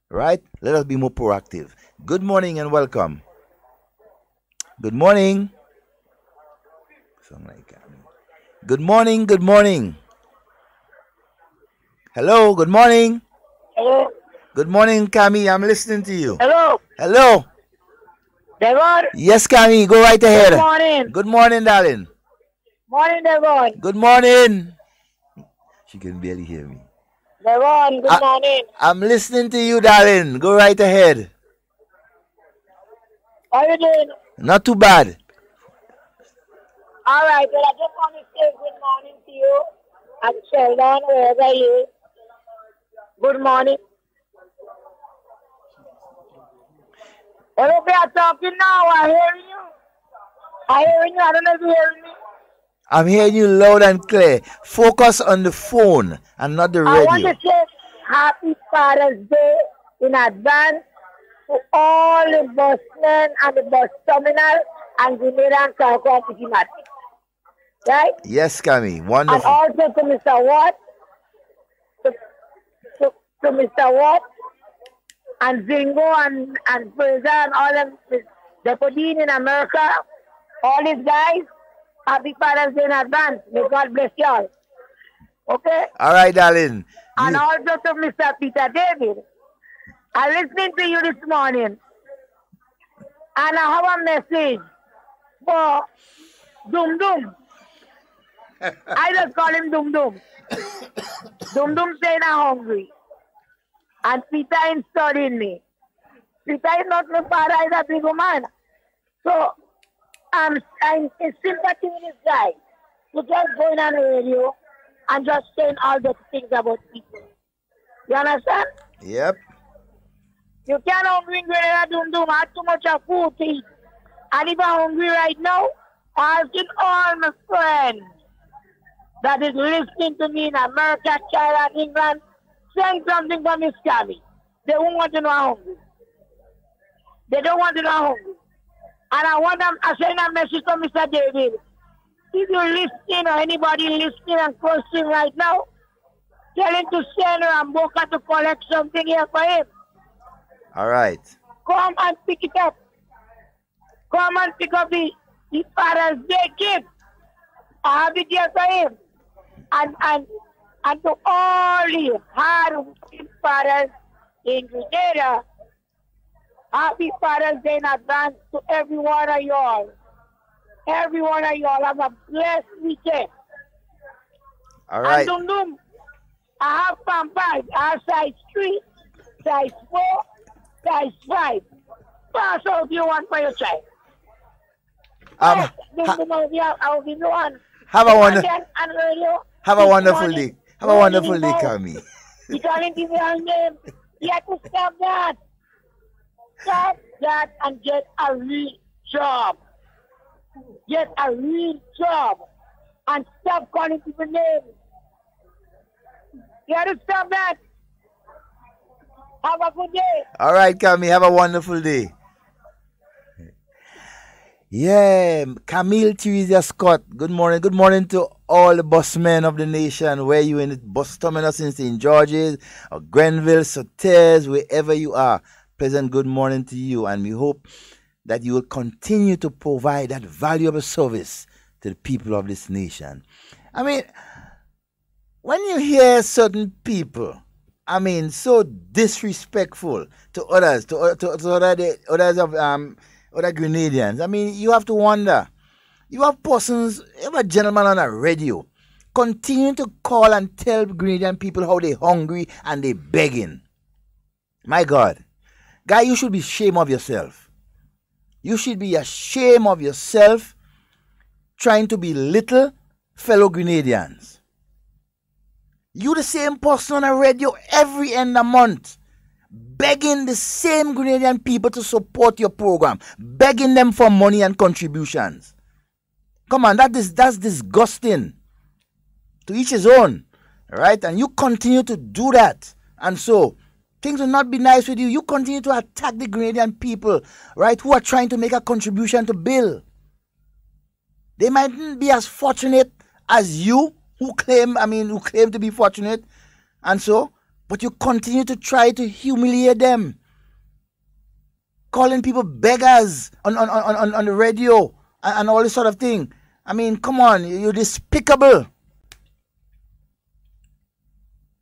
Right? Let us be more proactive. Good morning and welcome. Good morning. Something like that. Good morning, good morning. Hello, good morning. Hello. Good morning, Kami. I'm listening to you. Hello. Hello. Devon. Yes, Kami, go right ahead. Good morning. Good morning, darling. Morning, Devon. Good morning. She can barely hear me. Devon, good morning. I'm listening to you, darling. Go right ahead. How you doing? Not too bad. All right, well, I just want to say good morning to you and Sheldon, wherever you are. Good morning. Well, we are talking now. I'm hearing you. I'm hearing you. I don't know if you're hearing me. I'm hearing you loud and clear. Focus on the phone and not the radio. I want to say Happy Father's Day in advance to all the busmen and the bus terminal and Grenada and Caracol City Market. Right? Yes, Kami. Wonderful. And also to Mr. Watt, to Mr. Watt, and Zingo and Fraser and all them, the Podine in America, all these guys, Happy Father's Day in advance. May God bless y'all. Okay? All right, darling. And also to Mr. Peter David. I'm listening to you this morning. And I have a message for Dum Dum. I just call him Dum Dum. Dum Dum saying I'm hungry. And Peter is studying me. Peter is not my father, he's a big man. So I'm in sympathy with this guy. You just going on the radio and just saying all the things about people. You understand? Yep. You can't hungry in Grenada, Dum Dum. I have too much of food to eat. And if I'm hungry right now, I'm asking all my friends that is listening to me in America, China, England, send something for Miss Cammy. They won't want to know I'm hungry. They don't want to know I'm hungry. And I want them to send a message to Mr. David. If you're listening or anybody listening and close to him right now, tell him to send her and Boca to collect something here for him. All right. Come and pick it up. Come and pick up the Father's Day gift. I have it here for him. And to all the hard-working fathers in Grenada, Happy Father's Day in advance to every one of y'all. Every one of y'all have a blessed weekend. All right. And Dum Dum, I have pampers. I have size 3, size 4, size 5. Pass out if you want for your child. Dum Dum, I'll give you one. Have a wonderful Have a wonderful day. Have a wonderful day, Kami. You can't give your name. You have to stop that. Stop that and get a real job. Get a real job. And stop calling people names. You have to stop that. Have a good day. All right, Kami. Have a wonderful day. Yeah, Camille Teresa Scott. Good morning. Good morning to all the busmen of the nation. Where you in the bus terminus in St. George's or Grenville, Soteres, wherever you are. Pleasant good morning to you. And we hope that you will continue to provide that valuable service to the people of this nation. I mean, when you hear certain people, I mean, so disrespectful to others, to others of other Grenadians. I mean, you have to wonder. You have persons, you have a gentleman on a radio, continue to call and tell Grenadian people how they hungry and they begging. My God. Guy, you should be ashamed of yourself. You should be ashamed of yourself trying to belittle fellow Grenadians. You the same person on the radio every end of month, begging the same Grenadian people to support your program, begging them for money and contributions. Come on, that's disgusting. To each his own, right? And you continue to do that. And so, things will not be nice with you. You continue to attack the Grenadian people, right, who are trying to make a contribution to Bill. They mightn't be as fortunate as you, who claim to be fortunate. And so, but you continue to try to humiliate them. Calling people beggars on the radio and all this sort of thing. I mean, come on, you're despicable.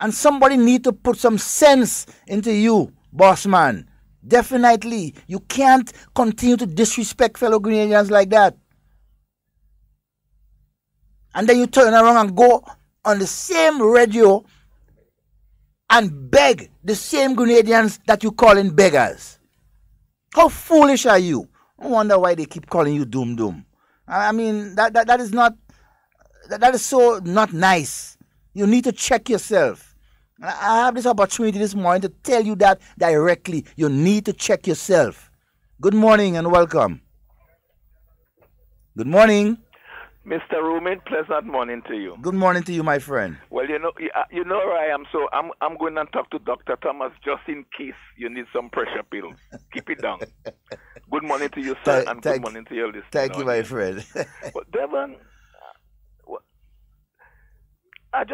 And somebody need to put some sense into you, boss man. Definitely. You can't continue to disrespect fellow Grenadians like that. And then you turn around and go on the same radio and beg the same Grenadians that you calling beggars. How foolish are you? I wonder why they keep calling you Doom Doom. I mean, that is so not nice. You need to check yourself. I have this opportunity this morning to tell you that directly. You need to check yourself. Good morning and welcome. Good morning. Mr. Romain, pleasant morning to you. Good morning to you, my friend. Well, you know where I am, so I'm going to talk to Dr. Thomas just in case you need some pressure pills. Keep it down. Good morning to you, sir, and good morning to your listeners. Thank you, my friend. Well, Devon, I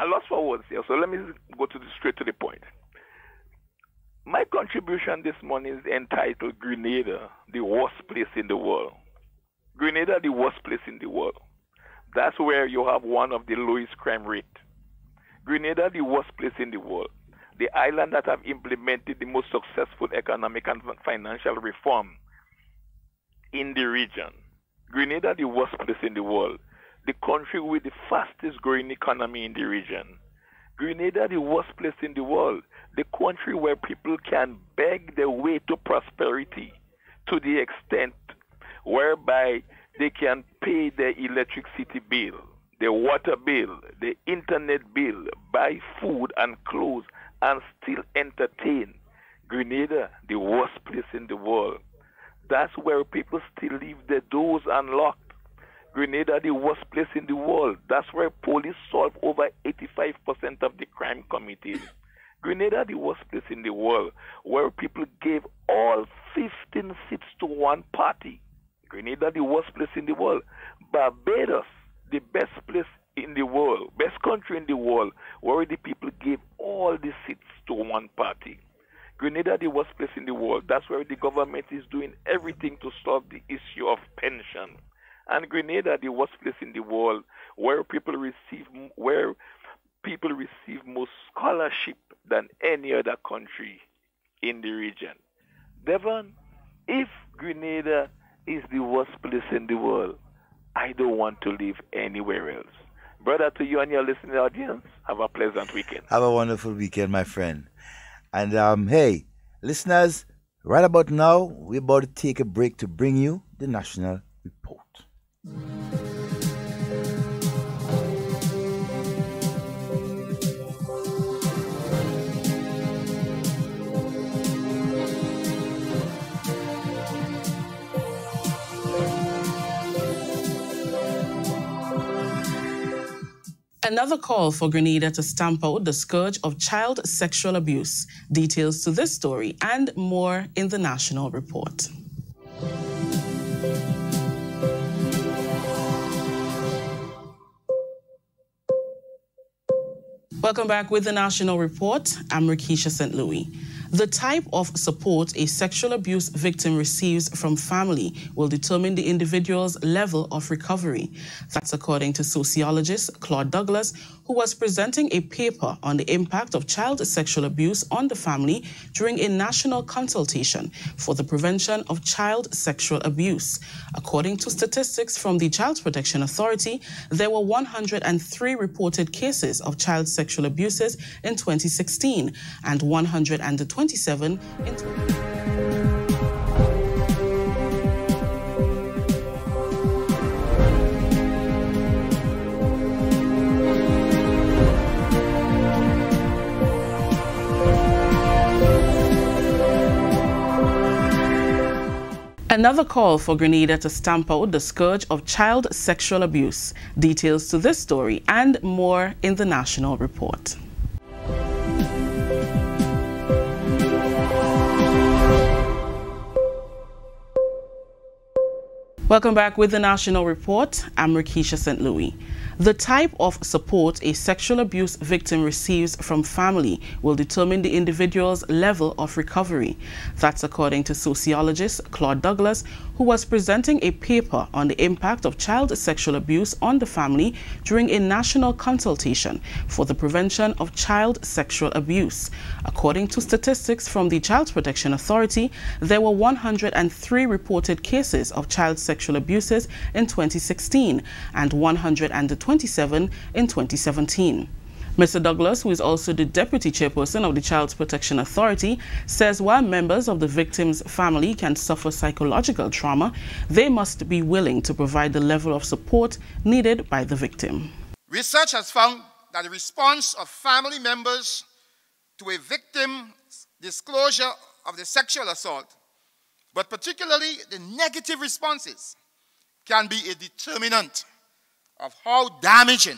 lost for words here, so let me go straight to the point. My contribution this morning is entitled Grenada, the worst place in the world. Grenada, the worst place in the world. That's where you have one of the lowest crime rate. Grenada, the worst place in the world. The island that have implemented the most successful economic and financial reform in the region. Grenada, the worst place in the world. The country with the fastest growing economy in the region. Grenada, the worst place in the world. The country where people can beg their way to prosperity to the extent whereby they can pay their electricity bill, their water bill, their internet bill, buy food and clothes, and still entertain. Grenada, the worst place in the world. That's where people still leave their doors unlocked. Grenada, the worst place in the world. That's where police solve over 85% of the crime committed. Grenada, the worst place in the world, where people gave all 15 seats to one party. Grenada, the worst place in the world. Barbados, the best place in the world, best country in the world, where the people gave all the seats to one party. Grenada, the worst place in the world. That's where the government is doing everything to solve the issue of pension. And Grenada, the worst place in the world, where people receive more scholarship than any other country in the region. Devon, if Grenada is the worst place in the world, I don't want to live anywhere else. Brother, to you and your listening audience, have a pleasant weekend. Have a wonderful weekend, my friend. And hey, listeners, right about now, we're about to take a break to bring you the National Report. Another call for Grenada to stamp out the scourge of child sexual abuse. Details to this story and more in the National Report. Welcome back with the National Report. I'm Rikisha St. Louis. The type of support a sexual abuse victim receives from family will determine the individual's level of recovery. That's according to sociologist Claude Douglas, who was presenting a paper on the impact of child sexual abuse on the family during a national consultation for the prevention of child sexual abuse. According to statistics from the Child Protection Authority, there were 103 reported cases of child sexual abuses in 2016 and 127 in 2020. Another call for Grenada to stamp out the scourge of child sexual abuse. Details to this story and more in the National Report. Welcome back with the National Report. I'm Rikisha St. Louis. The type of support a sexual abuse victim receives from family will determine the individual's level of recovery. That's according to sociologist Claude Douglas, who was presenting a paper on the impact of child sexual abuse on the family during a national consultation for the prevention of child sexual abuse. According to statistics from the Child Protection Authority, there were 103 reported cases of child sexual abuses in 2016 and 127 in 2017. Mr. Douglas, who is also the Deputy Chairperson of the Child Protection Authority, says while members of the victim's family can suffer psychological trauma, they must be willing to provide the level of support needed by the victim. Research has found that the response of family members to a victim's disclosure of the sexual assault, but particularly the negative responses, can be a determinant of how damaging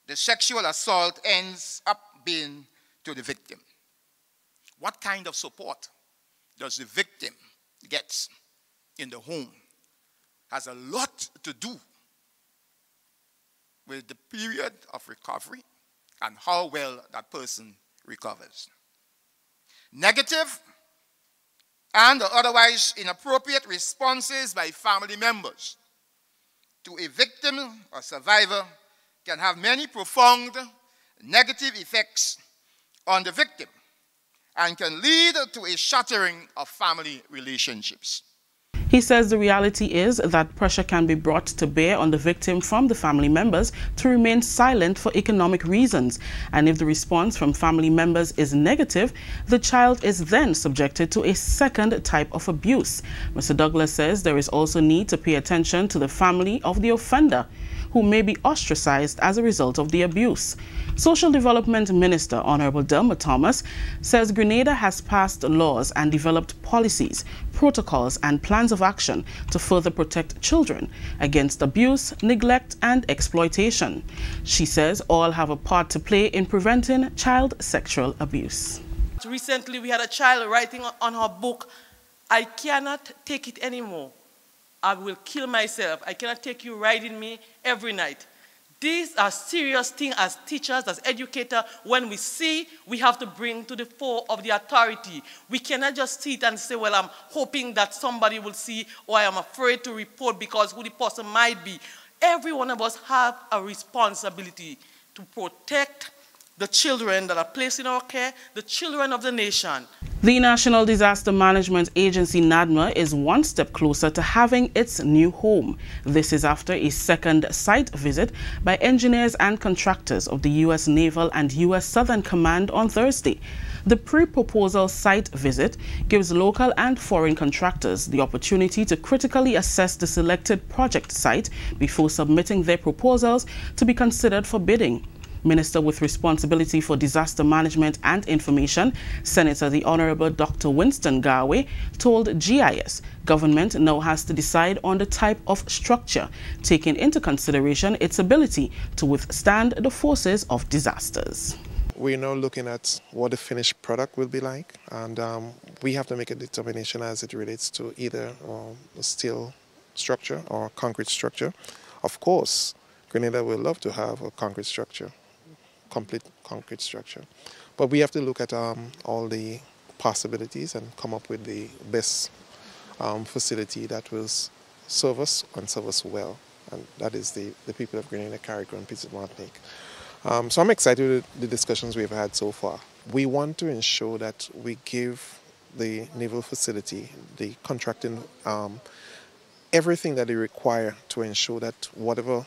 the sexual assault ends up being to the victim. What kind of support does the victim get in the home has a lot to do with the period of recovery and how well that person recovers. Negative and otherwise inappropriate responses by family members to a victim or survivor can have many profound negative effects on the victim and can lead to a shattering of family relationships. He says the reality is that pressure can be brought to bear on the victim from the family members to remain silent for economic reasons. And if the response from family members is negative, the child is then subjected to a second type of abuse. Mr. Douglas says there is also need to pay attention to the family of the offender, who may be ostracized as a result of the abuse. Social Development Minister Honorable Delma Thomas says Grenada has passed laws and developed policies, protocols and plans of action to further protect children against abuse, neglect and exploitation. She says all have a part to play in preventing child sexual abuse. Recently we had a child writing on her book, "I cannot take it anymore. I will kill myself. I cannot take you riding me every night." These are serious things as teachers, as educators. When we see, we have to bring to the fore of the authority. We cannot just sit and say, well, I'm hoping that somebody will see, or I am afraid to report because who the person might be. Every one of us have a responsibility to protect the children that are placed in our care, the children of the nation. The National Disaster Management Agency, NADMA, is one step closer to having its new home. This is after a second site visit by engineers and contractors of the U.S. Naval and U.S. Southern Command on Thursday. The pre-proposal site visit gives local and foreign contractors the opportunity to critically assess the selected project site before submitting their proposals to be considered for bidding. Minister with responsibility for disaster management and information, Senator the Honorable Dr. Winston Garwe, told GIS government now has to decide on the type of structure, taking into consideration its ability to withstand the forces of disasters. We're now looking at what the finished product will be like, and we have to make a determination as it relates to either a steel structure or concrete structure. Of course, Grenada would love to have a concrete structure, complete concrete structure. But we have to look at all the possibilities and come up with the best facility that will serve us and serve us well. And that is the people of Grenada, Carriacou, and Petite Martinique. So I'm excited with the discussions we've had so far. We want to ensure that we give the naval facility, the contracting, everything that they require to ensure that whatever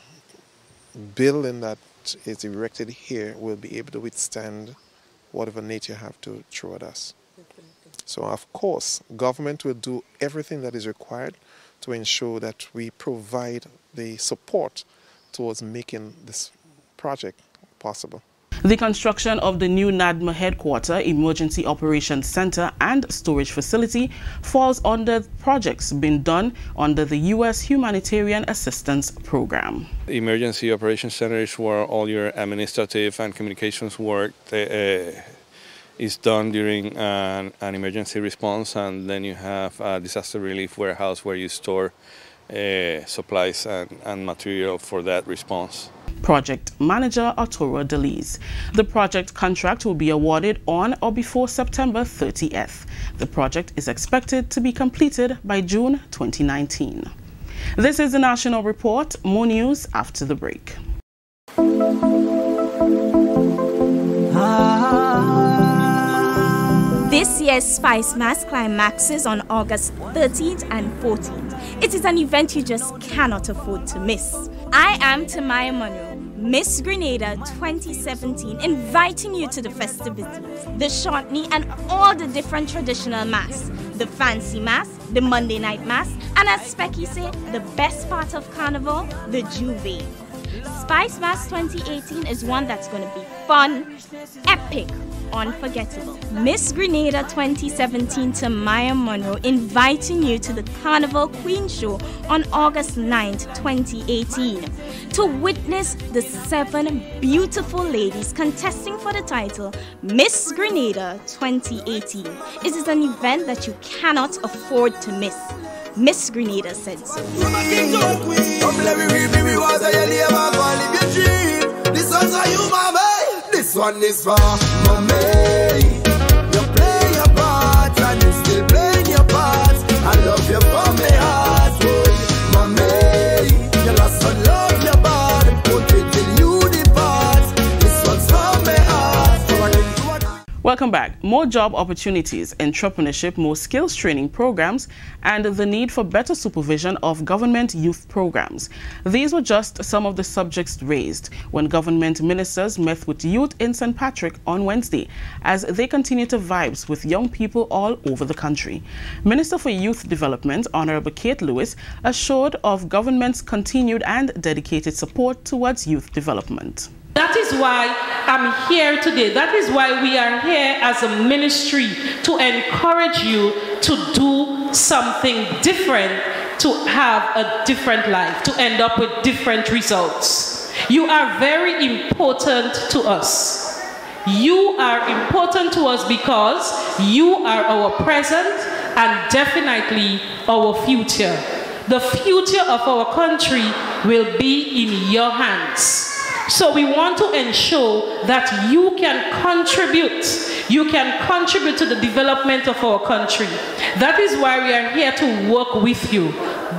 building that is erected here will be able to withstand whatever nature have to throw at us. So of course, government will do everything that is required to ensure that we provide the support towards making this project possible. The construction of the new NADMA headquarter, Emergency Operations Center and storage facility falls under projects being done under the U.S. Humanitarian Assistance Program. The Emergency Operations Center is where all your administrative and communications work is done during an emergency response, and then you have a disaster relief warehouse where you store supplies and material for that response. Project Manager Arturo Deliz. The project contract will be awarded on or before September 30th. The project is expected to be completed by June 2019. This is the National Report. More news after the break. This year's Spice Mass climaxes on August 13th and 14th. It is an event you just cannot afford to miss. I am Tamaya Monroe, Miss Grenada 2017, inviting you to the festivities, the shortney and all the different traditional mass, the fancy mass, the Monday night mass, and as Specky say, the best part of Carnival, the Juve. Spice Mass 2018 is one that's going to be fun, epic, unforgettable. Miss Grenada 2017 Tamaya Monroe inviting you to the Carnival Queen Show on August 9th, 2018 to witness the 7 beautiful ladies contesting for the title Miss Grenada 2018. It is an event that you cannot afford to miss. Miss Grenada said so. This one is for mommy. You play your part and you still playing your part. I love you from my heart, boy. Mommy, you lost and love your body. Put it till you depart. This one's from my heart. Welcome back. More job opportunities, entrepreneurship, more skills training programs, and the need for better supervision of government youth programs. These were just some of the subjects raised when government ministers met with youth in St. Patrick on Wednesday as they continue to vibes with young people all over the country. Minister for Youth Development, Honorable Kate Lewis, assured of government's continued and dedicated support towards youth development. That is why I'm here today. That is why we are here as a ministry to encourage you to do something different, to have a different life, to end up with different results. You are very important to us. You are important to us because you are our present and definitely our future. The future of our country will be in your hands. So we want to ensure that you can contribute. You can contribute to the development of our country. That is why we are here to work with you.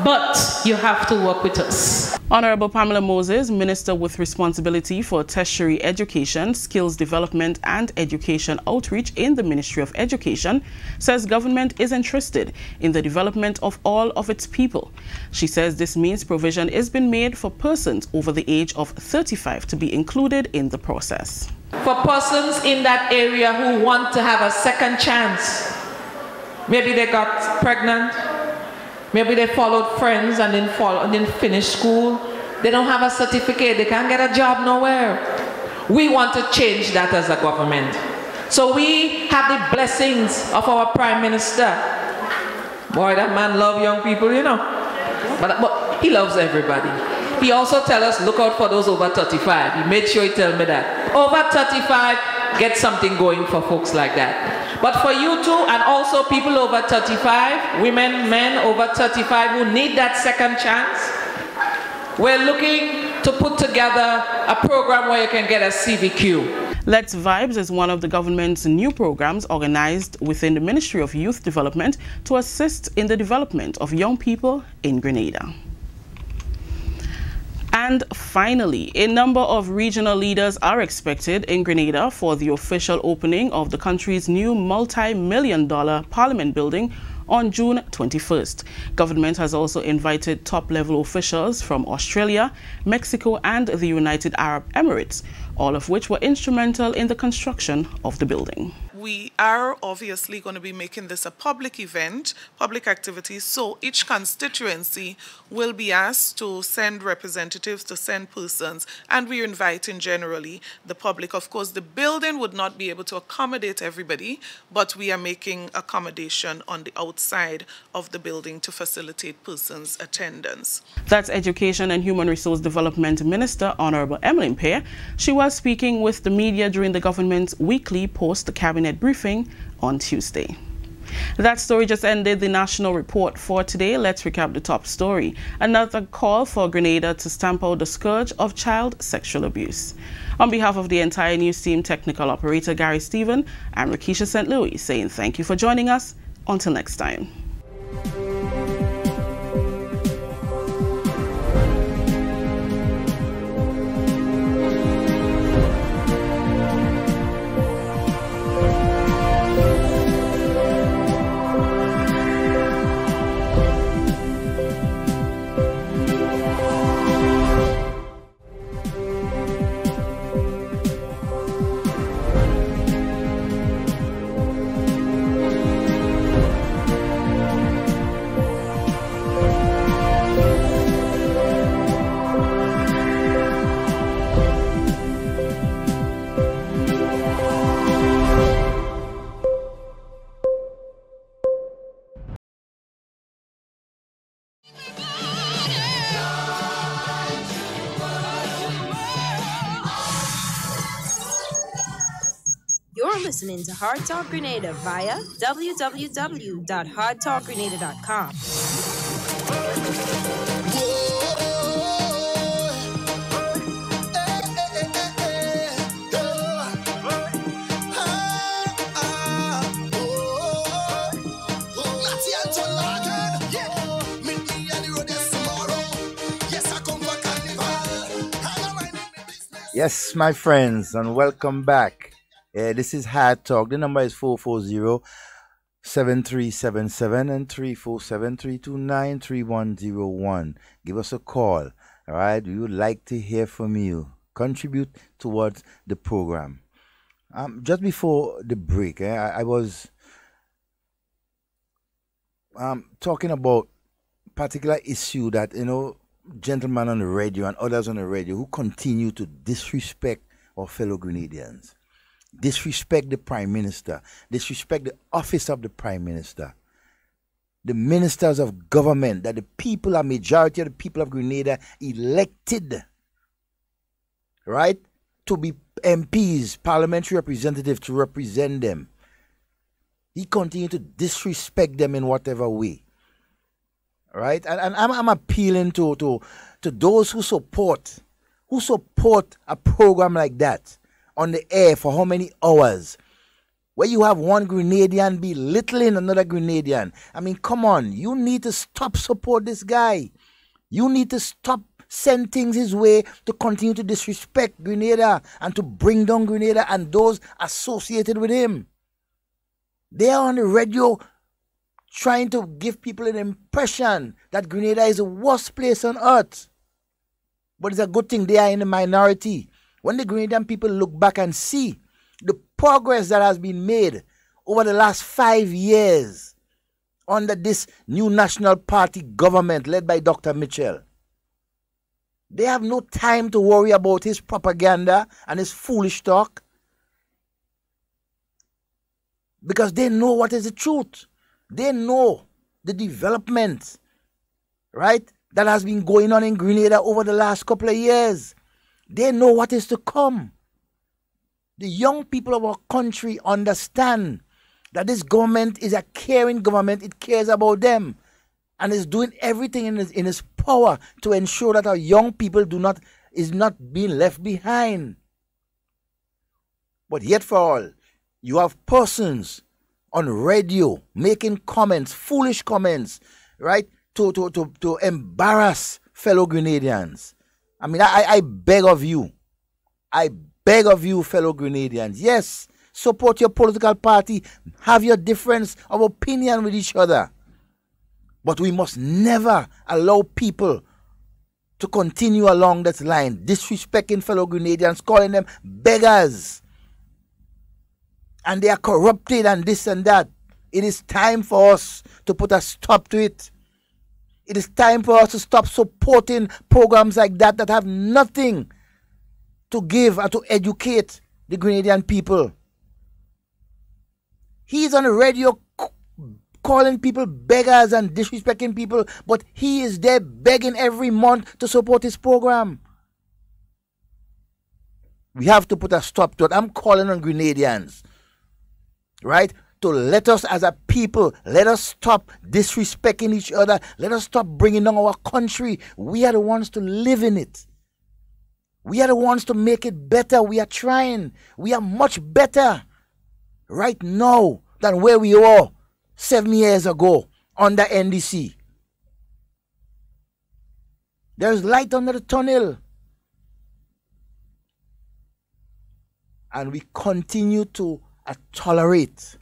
But you have to work with us. Honorable Pamela Moses, Minister with responsibility for tertiary education, skills development and education outreach in the Ministry of Education, says government is interested in the development of all of its people. She says this means provision is being made for persons over the age of 35 to be included in the process. For persons in that area who want to have a second chance, maybe they got pregnant, maybe they followed friends and then finished school. They don't have a certificate. They can't get a job nowhere. We want to change that as a government. So we have the blessings of our Prime Minister. Boy, that man loves young people, you know. But he loves everybody. He also tells us, look out for those over 35. He made sure he tell me that. Over 35, get something going for folks like that. But for you too, and also people over 35, women, men over 35 who need that second chance, we're looking to put together a program where you can get a CVQ. Let's Vibes is one of the government's new programs organized within the Ministry of Youth Development to assist in the development of young people in Grenada. And finally, a number of regional leaders are expected in Grenada for the official opening of the country's new multi-million-dollar parliament building on June 21st. Government has also invited top-level officials from Australia, Mexico and the United Arab Emirates, all of which were instrumental in the construction of the building. we are obviously going to be making this a public event, public activity, so each constituency will be asked to send representatives, to send persons, and we're inviting generally the public. Of course, the building would not be able to accommodate everybody, but we are making accommodation on the outside of the building to facilitate persons' attendance. That's Education and Human Resource Development Minister Honorable Emmeline Pear. She was speaking with the media during the government's weekly post-cabinet briefing on Tuesday. That story just ended the national report for today. Let's recap the top story. Another call for Grenada to stamp out the scourge of child sexual abuse. On behalf of the entire news team, technical operator Gary Stephen, I'm Rakisha St. Louis saying thank you for joining us. Until next time. You're listening to Hard Talk Grenada via www.hardtalkgrenada.com. Yes, my friends, and welcome back. This is Hard Talk. The number is 440-7377 and 347-329-3101. Give us a call. All right, we would like to hear from you. Contribute towards the program. Just before the break, I was talking about particular issue that, gentlemen on the radio and others on the radio who continue to disrespect our fellow Grenadians, disrespect the Prime Minister, disrespect the office of the Prime Minister, the ministers of government that the people, a majority of the people of Grenada elected, right, to be MPs, parliamentary representatives, to represent them. He continued to disrespect them in whatever way. Right, and I'm appealing to those who support a program like that on the air for how many hours, where you have one Grenadian belittling another Grenadian. I mean, come on, you need to stop support this guy. You need to stop send things his way to continue to disrespect Grenada and to bring down Grenada and those associated with him. They are on the radio trying to give people an impression that Grenada is the worst place on earth. But it's a good thing they are in the minority. When the Grenadian people look back and see the progress that has been made over the last 5 years under this new National Party government led by Dr. Mitchell, they have no time to worry about his propaganda and his foolish talk, because they know what is the truth. They know the development, right, that has been going on in Grenada over the last couple of years. They know what is to come. The young people of our country understand that this government is a caring government. It cares about them and is doing everything in its power to ensure that our young people is not being left behind. But yet for all, you have persons on radio making comments, foolish comments, right, to embarrass fellow Grenadians. I mean, I beg of you, fellow Grenadians, yes, support your political party, have your difference of opinion with each other, but we must never allow people to continue along that line, disrespecting fellow Grenadians, calling them beggars. and they are corrupted and this and that. It is time for us to put a stop to it. It is time for us to stop supporting programs like that that have nothing to give and to educate the Grenadian people. He's on the radio calling people beggars and disrespecting people, but he is there begging every month to support his program. We have to put a stop to it. I'm calling on Grenadians, right, to let us as a people, let us stop disrespecting each other. Let us stop bringing down our country. We are the ones to live in it. We are the ones to make it better. We are trying. We are much better right now than where we were 7 years ago under NDC. There's light under the tunnel. And we continue to tolerate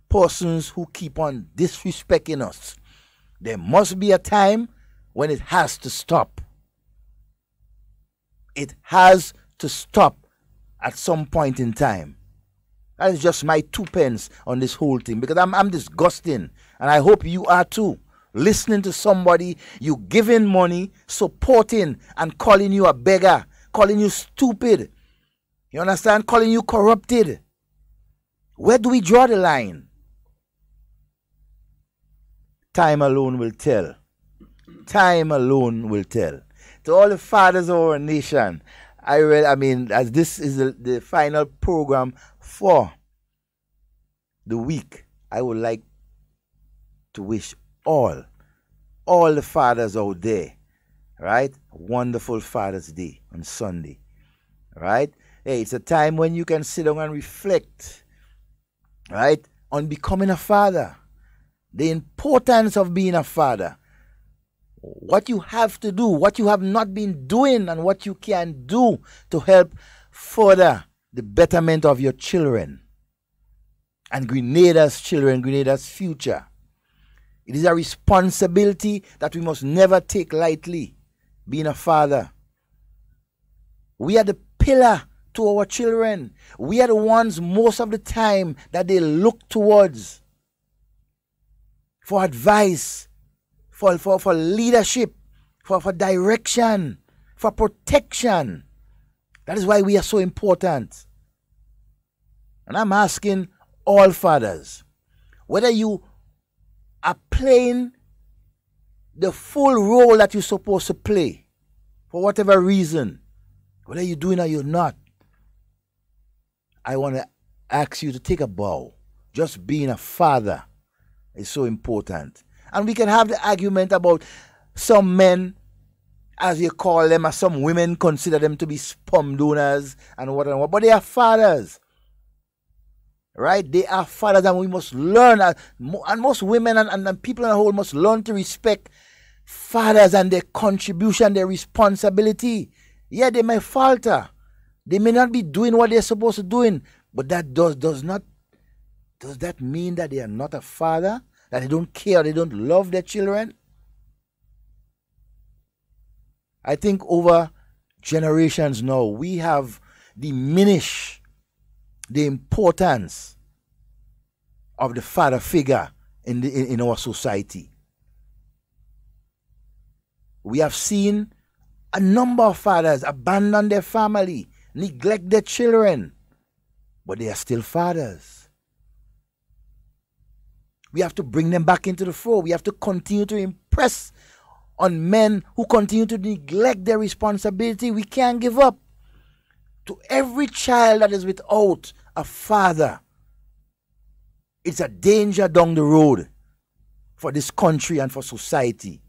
persons who keep on disrespecting us. There must be a time when it has to stop. It has to stop at some point in time. That is just my 2 pence on this whole thing, because I'm disgusting, and I hope you are too. Listening to somebody, you giving money, supporting, and calling you a beggar, calling you stupid. You understand? Calling you corrupted. Where do we draw the line? Time alone will tell. Time alone will tell. To all the fathers of our nation, as this is the final program for the week, I would like to wish all the fathers out there, right, a wonderful Father's Day on Sunday, right? Hey, it's a time when you can sit down and reflect, right, on becoming a father, the importance of being a father, what you have to do, what you have not been doing, and what you can do to help further the betterment of your children and Grenada's children, Grenada's future. It is a responsibility that we must never take lightly, being a father. We are the pillar to our children. We are the ones most of the time that they look towards for advice, for leadership, for direction, for protection. That is why we are so important. And I'm asking all fathers, whether you are playing the full role that you're supposed to play, for whatever reason, whether you're doing or you're not, I want to ask you to take a bow. Just being a father is so important. And we can have the argument about some men, as you call them, or some women consider them to be sperm donors and what and what, but they are fathers. Right? They are fathers, and we must learn, and most women and people in the whole must learn to respect fathers and their contribution, their responsibility. Yeah, they may falter. They may not be doing what they're supposed to doing, but that does that mean that they are not a father? That they don't care, they don't love their children? I think over generations now, we have diminished the importance of the father figure in our society. We have seen a number of fathers abandon their family, neglect their children, but they are still fathers. We have to bring them back into the fore. We have to continue to impress on men who continue to neglect their responsibility. We can't give up. To every child that is without a father, it's a danger down the road for this country and for society.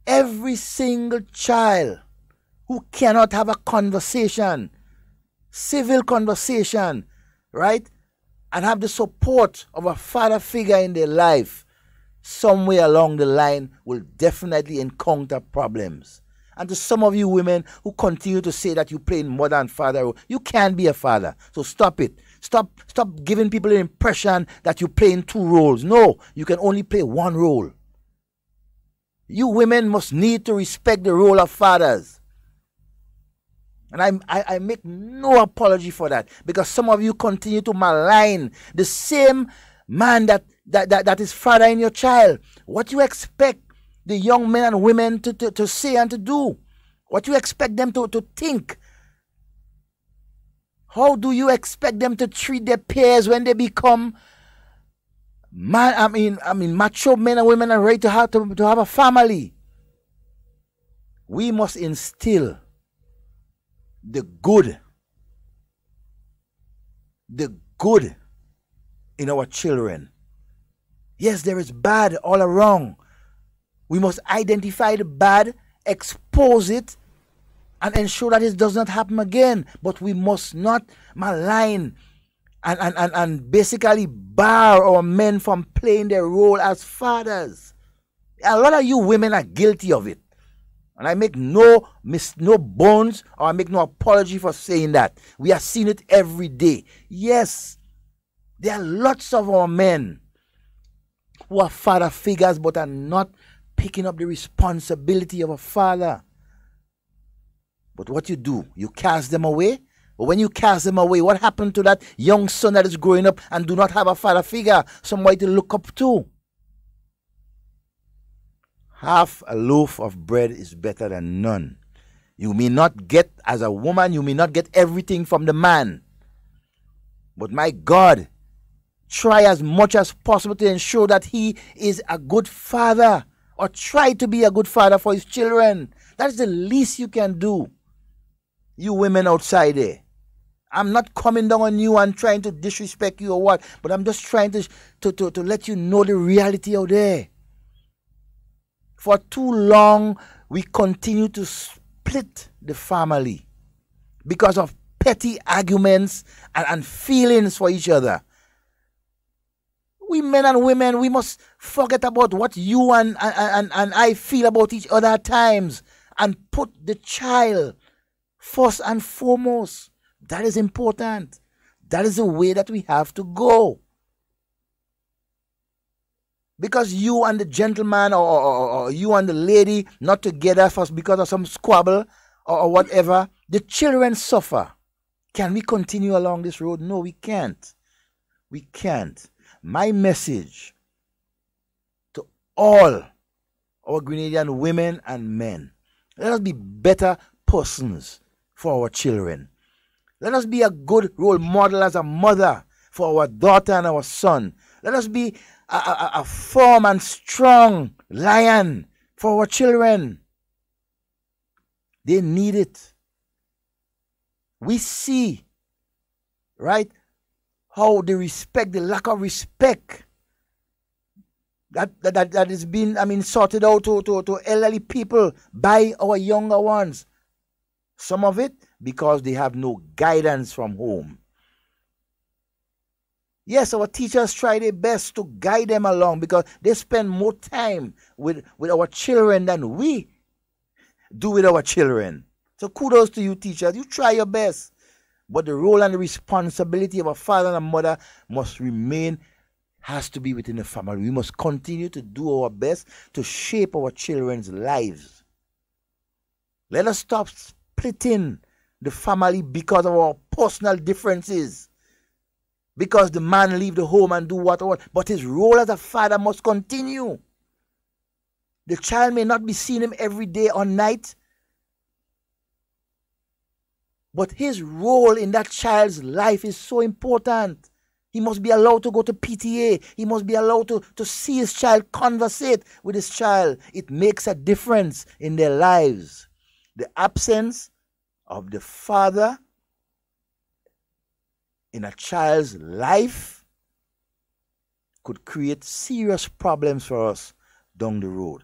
Every single child who cannot have a conversation, civil conversation, right, and have the support of a father figure in their life, somewhere along the line will definitely encounter problems. And to some of you women who continue to say that you play mother and father role, you can't be a father. So stop it. Stop giving people the impression that you play in two roles. No, you can only play one role. You women must need to respect the role of fathers. And I make no apology for that, because some of you continue to malign the same man that is fathering your child. What you expect the young men and women to say and to do? What you expect them to think? How do you expect them to treat their peers when they become macho men and women are ready to have a family? We must instill the good in our children. Yes, there is bad all around. We must identify the bad, expose it, and ensure that it does not happen again. But we must not malign and basically bar our men from playing their role as fathers. A lot of you women are guilty of it. And I make no bones, or I make no apology for saying that. We are seeing it every day. Yes, there are lots of our men who are father figures but are not picking up the responsibility of a father. But what you do, you cast them away. But when you cast them away, what happened to that young son that is growing up and do not have a father figure, somebody to look up to? Half a loaf of bread is better than none. You may not get, as a woman, you may not get everything from the man. But my God, try as much as possible to ensure that he is a good father, or try to be a good father for his children. That's the least you can do. You women outside there, I'm not coming down on you and trying to disrespect you or what, but I'm just trying to let you know the reality out there. For too long, we continue to split the family because of petty arguments and feelings for each other. We men and women, we must forget about what you and I feel about each other at times and put the child first and foremost. That is important. That is the way that we have to go. Because you and the gentleman or you and the lady not together first because of some squabble or whatever, the children suffer. Can we continue along this road? No, we can't. We can't. My message to all our Grenadian women and men: let us be better persons for our children. Let us be a good role model as a mother for our daughter and our son. Let us be a firm and strong lion for our children. They need it. We see, right, how the lack of respect that is being, sorted out to elderly people by our younger ones. Some of it because they have no guidance from home. Yes, our teachers try their best to guide them along because they spend more time with our children than we do with our children. So kudos to you, teachers. You try your best. But the role and the responsibility of a father and a mother has to be within the family. We must continue to do our best to shape our children's lives. Let us stop splitting the family because of our personal differences. Because the man leave the home and do what, but his role as a father must continue. The child may not be seeing him every day or night, but his role in that child's life is so important. He must be allowed to go to PTA. He must be allowed to see his child, conversate with his child. It makes a difference in their lives. The absence of the father in a child's life could create serious problems for us down the road.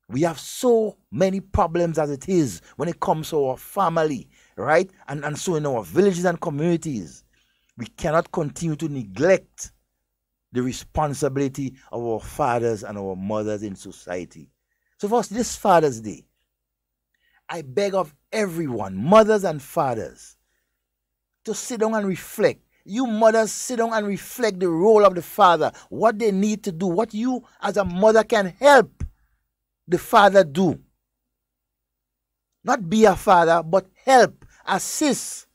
We have so many problems as it is when it comes to our family, right? And so in our villages and communities, we cannot continue to neglect the responsibility of our fathers and our mothers in society. So for us, this Father's Day, I beg of everyone, mothers and fathers, to sit down and reflect. You mothers, sit down and reflect the role of the father, what they need to do, what you as a mother can help the father do. Not be a father, but help, assist.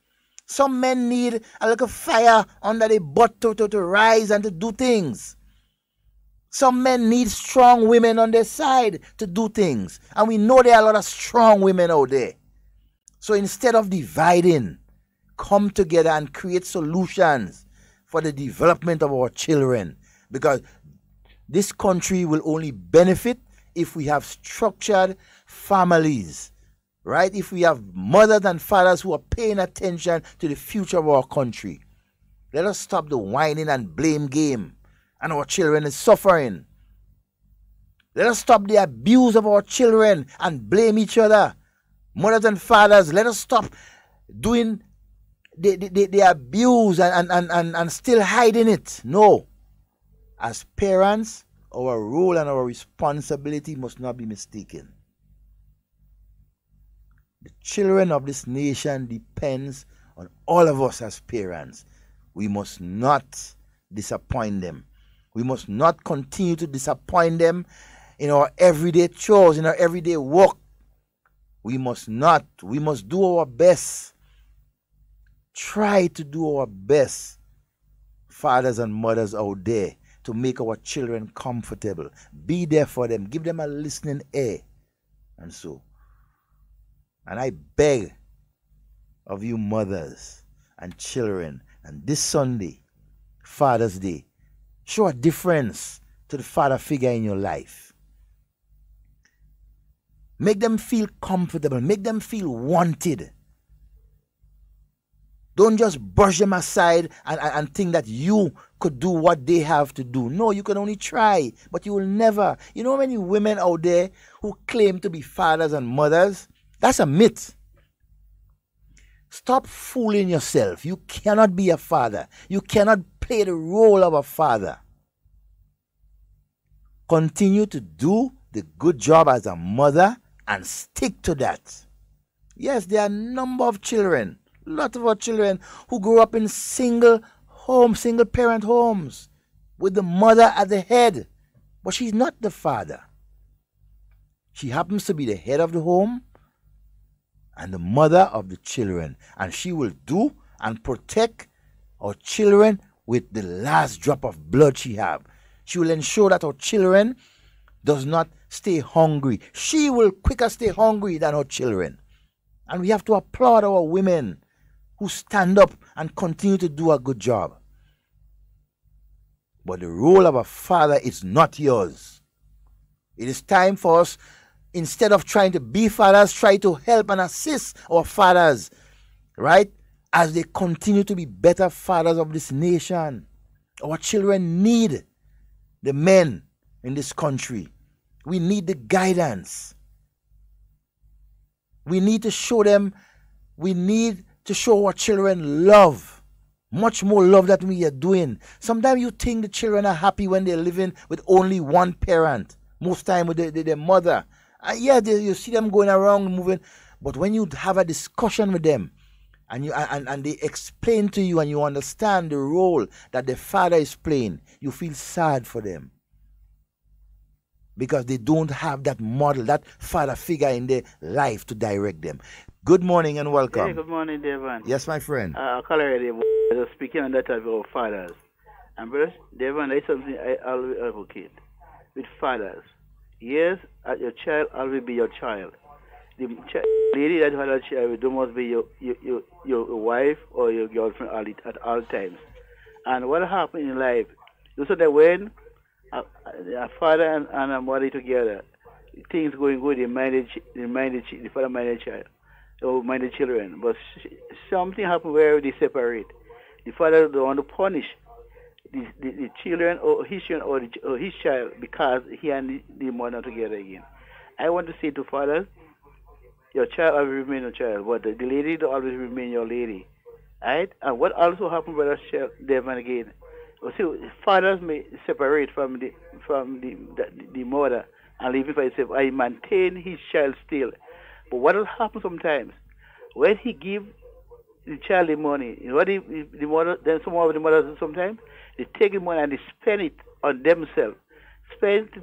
Some men need a little fire under their butt to rise and to do things. Some men need strong women on their side to do things. And we know there are a lot of strong women out there. So instead of dividing, come together and create solutions for the development of our children. Because this country will only benefit if we have structured families. Right? If we have mothers and fathers who are paying attention to the future of our country. Let us stop the whining and blame game. And our children is suffering. Let us stop the abuse of our children and blame each other. Mothers and fathers, let us stop doing the abuse and still hiding it. No. As parents, our role and our responsibility must not be mistaken. The children of this nation depends on all of us as parents. We must not disappoint them. We must not continue to disappoint them in our everyday chores, in our everyday work. We must not. We must do our best. Try to do our best, fathers and mothers out there, to make our children comfortable. Be there for them. Give them a listening ear. And so. And I beg of you mothers and children, and this Sunday, Father's Day, show a difference to the father figure in your life. Make them feel comfortable. Make them feel wanted. Don't just brush them aside and think that you could do what they have to do. No, you can only try, but you will never. You know how many women out there who claim to be fathers and mothers? That's a myth. Stop fooling yourself. You cannot be a father. You cannot play the role of a father. Continue to do the good job as a mother and stick to that. Yes, there are a number of children, a lot of our children who grow up in single parent homes with the mother at the head. But she's not the father. She happens to be the head of the home and the mother of the children. And she will do and protect our children with the last drop of blood she have. She will ensure that our children does not stay hungry. She will quicker stay hungry than our children. And we have to applaud our women who stand up and continue to do a good job. But the role of a father is not yours. It is time for us, instead of trying to be fathers, try to help and assist our fathers, right? As they continue to be better fathers of this nation. Our children need the men in this country. We need the guidance. We need to show them, we need to show our children love. Much more love than we are doing. Sometimes you think the children are happy when they're living with only one parent. Most time with their mother. You see them going around moving. But when you have a discussion with them, and they explain to you and you understand the role that the father is playing, you feel sad for them. Because they don't have that model, that father figure in their life to direct them. Good morning and welcome. Hey, good morning, Devon. Yes, my friend. I call already. I was speaking on that type of fathers. And brother, Devon, that's something I always advocate with fathers. Yes, your child always be your child. The lady that had a child must be your wife or your girlfriend at all times. And what happened in life, you saw that when a father and a mother together, things going good, the father manage child, or mind the children. But something happened where they separate. The father don't want to punish the children or his children or his child because he and the mother together again. I want to say to fathers, your child always remain your child, but the lady will always remain your lady. Right? And what also happened with us, Devon, again, see, fathers may separate from the mother and leave it for himself. I maintain his child still. But what will happen sometimes, when he give the child the money, what the mother, then some of the mothers sometimes, they take the money and they spend it on themselves. Spend to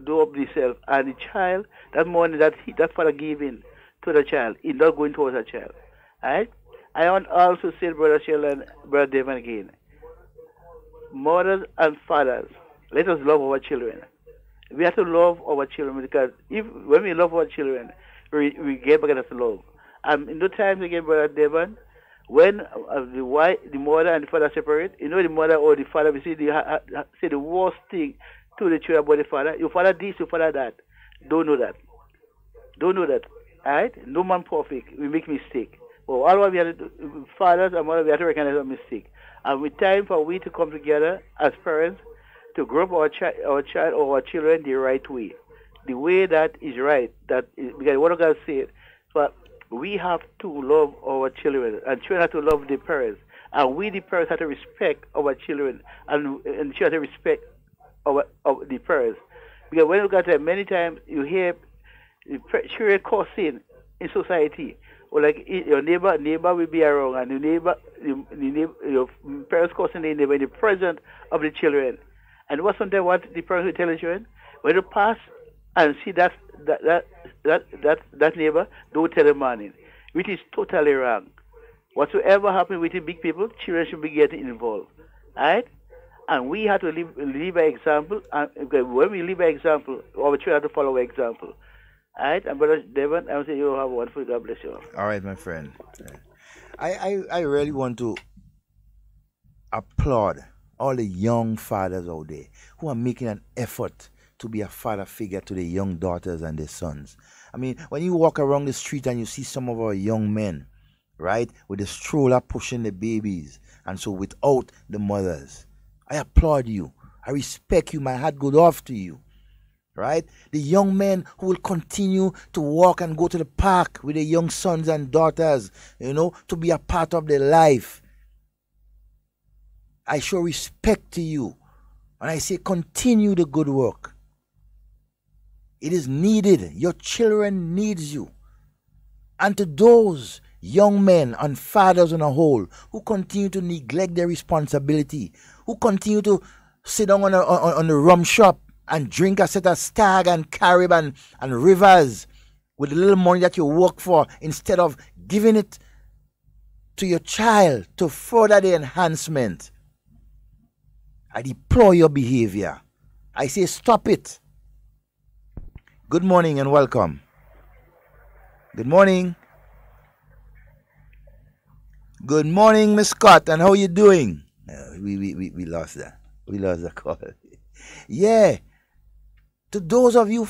do up themselves, and the child, that money that father giving to the child. He's not going towards the child. Right? I want also say, Brother Sheila and Brother Devon again, mothers and fathers, let us love our children. We have to love our children because when we love our children, we get back that love. In those times again, Brother Devon, when the mother and the father separate, you know the mother or the father, we say the worst thing to the children about the father. Your father this, your father that. Don't know that. Don't know that. Alright? No man perfect. We make mistake. Well, all what we have to do, fathers and mothers, we have to recognize our mistake. And with time for we to come together as parents to grow up our child or our children the right way. The way that is right. Because what God said, but we have to love our children, and children have to love the parents. And we, the parents, have to respect our children, and children have to respect the parents. Because when you got there, many times you hear children cursing in society. Or like your neighbor will be around, and your parents cursing the neighbor in the presence of the children. And what the parents will tell the children? When you pass and see that neighbor, don't tell them morning, which is totally wrong. Whatsoever happens with the big people, children should be getting involved. Right? And we have to live by example. And when we live by example, our children have to follow our example. All right, and Brother Devon, I will say you have one for God bless you. All right, my friend. I really want to applaud all the young fathers out there who are making an effort to be a father figure to their young daughters and their sons. I mean, when you walk around the street and you see some of our young men, right, with the stroller pushing the babies, and so without the mothers, I applaud you. I respect you. My heart goes off to you. Right? The young men who will continue to walk and go to the park with their young sons and daughters, to be a part of their life. I show respect to you. And I say continue the good work. It is needed. Your children needs you. And to those young men and fathers on a whole who continue to neglect their responsibility, who continue to sit down on the rum shop and drink a set of Stag and Carib and Rivers with the little money that you work for instead of giving it to your child to further the enhancement. I deplore your behavior. I say stop it. Good morning and welcome. Good morning. Good morning, Miss Scott, and how you doing? We lost that. We lost the call. Yeah. To those of you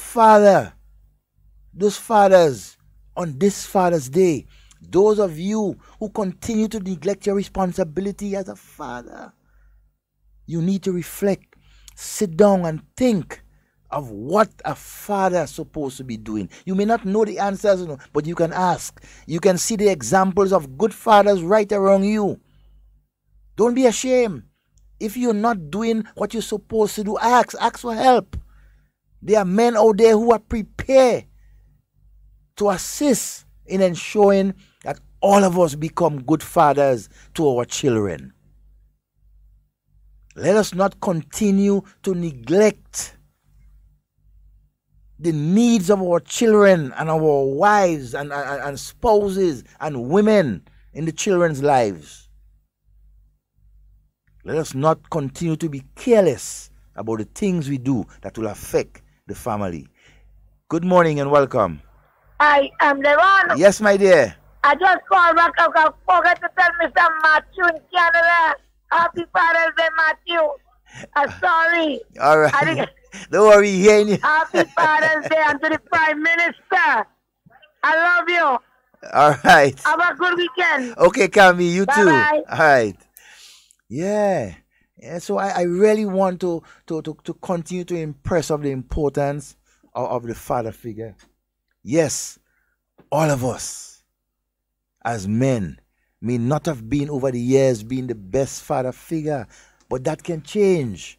those fathers on this Father's Day, those of you who continue to neglect your responsibility as a father, you need to reflect, sit down and think of what a father is supposed to be doing. You may not know the answers, but you can ask. You can see the examples of good fathers right around you. Don't be ashamed. If you're not doing what you're supposed to do, ask for help. There are men out there who are prepared to assist in ensuring that all of us become good fathers to our children. Let us not continue to neglect the needs of our children and our wives and spouses and women in the children's lives. Let us not continue to be careless about the things we do that will affect the family. Good morning and welcome. I am Devon. Yes, my dear. I just called back. I forgot to tell Mr. Matthew in Canada. Happy Father's Day, Matthew. I'm sorry. All right. Don't worry, hearing you. Happy Father's Day and to the Prime Minister. I love you. All right. Have a good weekend. Okay, Cami, you too. Bye-bye. All right. Yeah. So I really want to continue to impress of the importance of the father figure. Yes, all of us as men may not have been over the years being the best father figure, but that can change.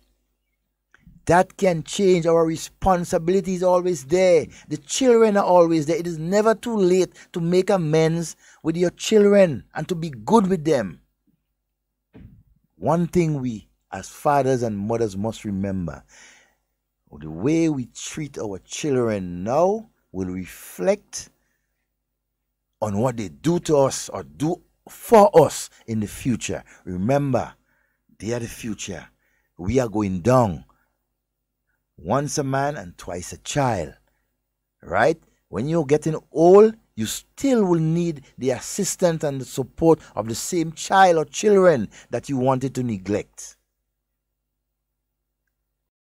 That can change. Our responsibility is always there. The children are always there. It is never too late to make amends with your children and to be good with them. One thing we as fathers and mothers must remember, the way we treat our children now will reflect on what they do to us or do for us in the future. Remember, they are the future. We are going down. Once a man and twice a child. Right? When you're getting old, you still will need the assistance and the support of the same child or children that you wanted to neglect.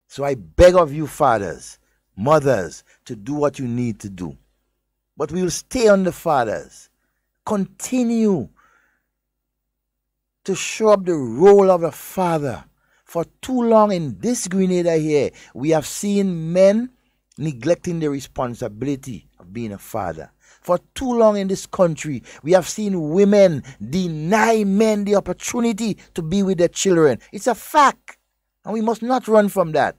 So I beg of you, fathers, mothers, to do what you need to do. But we will stay on the fathers. Continue to show up the role of a father. For too long in this Grenada here, we have seen men neglecting the responsibility of being a father. For too long in this country, we have seen women deny men the opportunity to be with their children. It's a fact, and we must not run from that.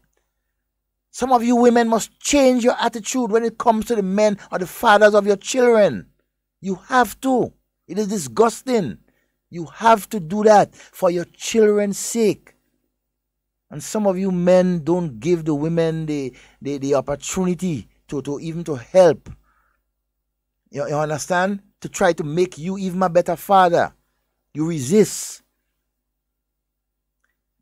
Some of you women must change your attitude when it comes to the men or the fathers of your children. You have to. It is disgusting. You have to do that for your children's sake. And some of you men don't give the women the opportunity to even to help. You understand? To try to make you even a better father. You resist.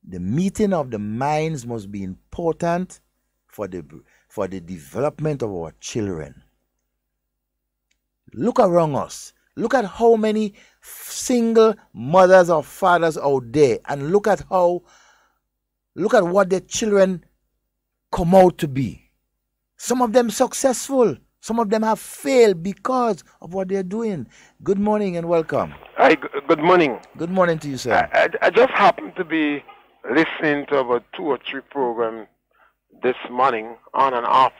The meeting of the minds must be important for the development of our children. Look around us. Look at how many single mothers or fathers out there, and look at what their children come out to be. Some of them successful. Some of them have failed because of what they're doing. Good morning and welcome. Hi, good morning. Good morning to you, sir. I just happened to be listening to about 2 or 3 programs this morning, on and off.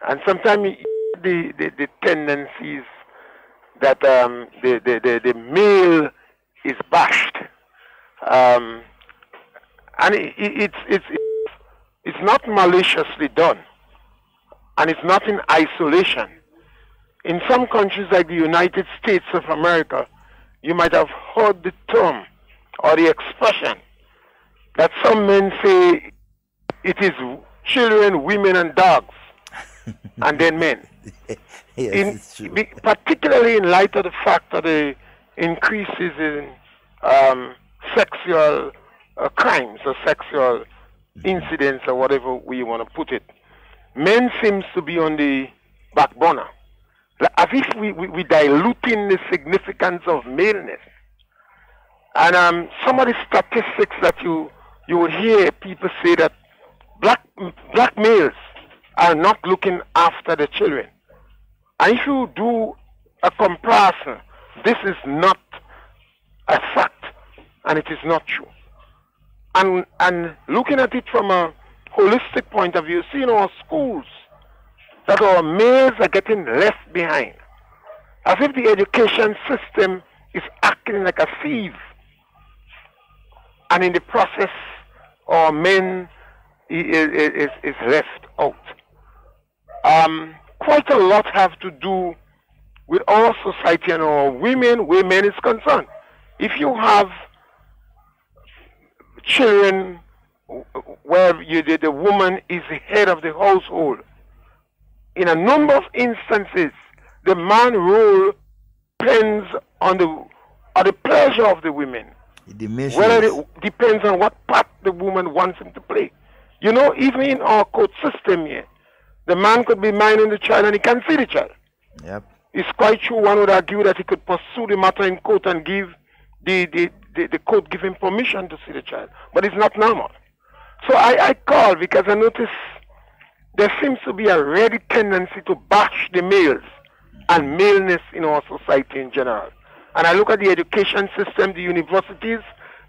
And sometimes the tendencies that the male is bashed. And it's not maliciously done. And it's not in isolation. In some countries like the United States of America, you might have heard the term or the expression that some men say it is children, women, and dogs, and then men. Yes, it's true. Particularly in light of the fact that the increases in sexual crimes or sexual incidents or whatever we want to put it. Men seems to be on the back burner. As if we diluting the significance of maleness. And some of the statistics that you would hear people say that black males are not looking after the children. And if you do a comparison, this is not a fact, and it is not true. And looking at it from a holistic point of view, see in our schools that our males are getting left behind. As if the education system is acting like a sieve. And in the process, our men is left out. Quite a lot have to do with our society and our women, where men is concerned. If you have children where the woman is the head of the household, in a number of instances, the man role depends on the pleasure of the women. It diminishes. Whether it depends on what part the woman wants him to play. You know, even in our court system here, the man could be minding the child and he can see the child. Yep. It's quite true, one would argue that he could pursue the matter in court and give the court give him permission to see the child. But it's not normal. So I call because I notice there seems to be a ready tendency to bash the males and maleness in our society in general. And I look at the education system, the universities,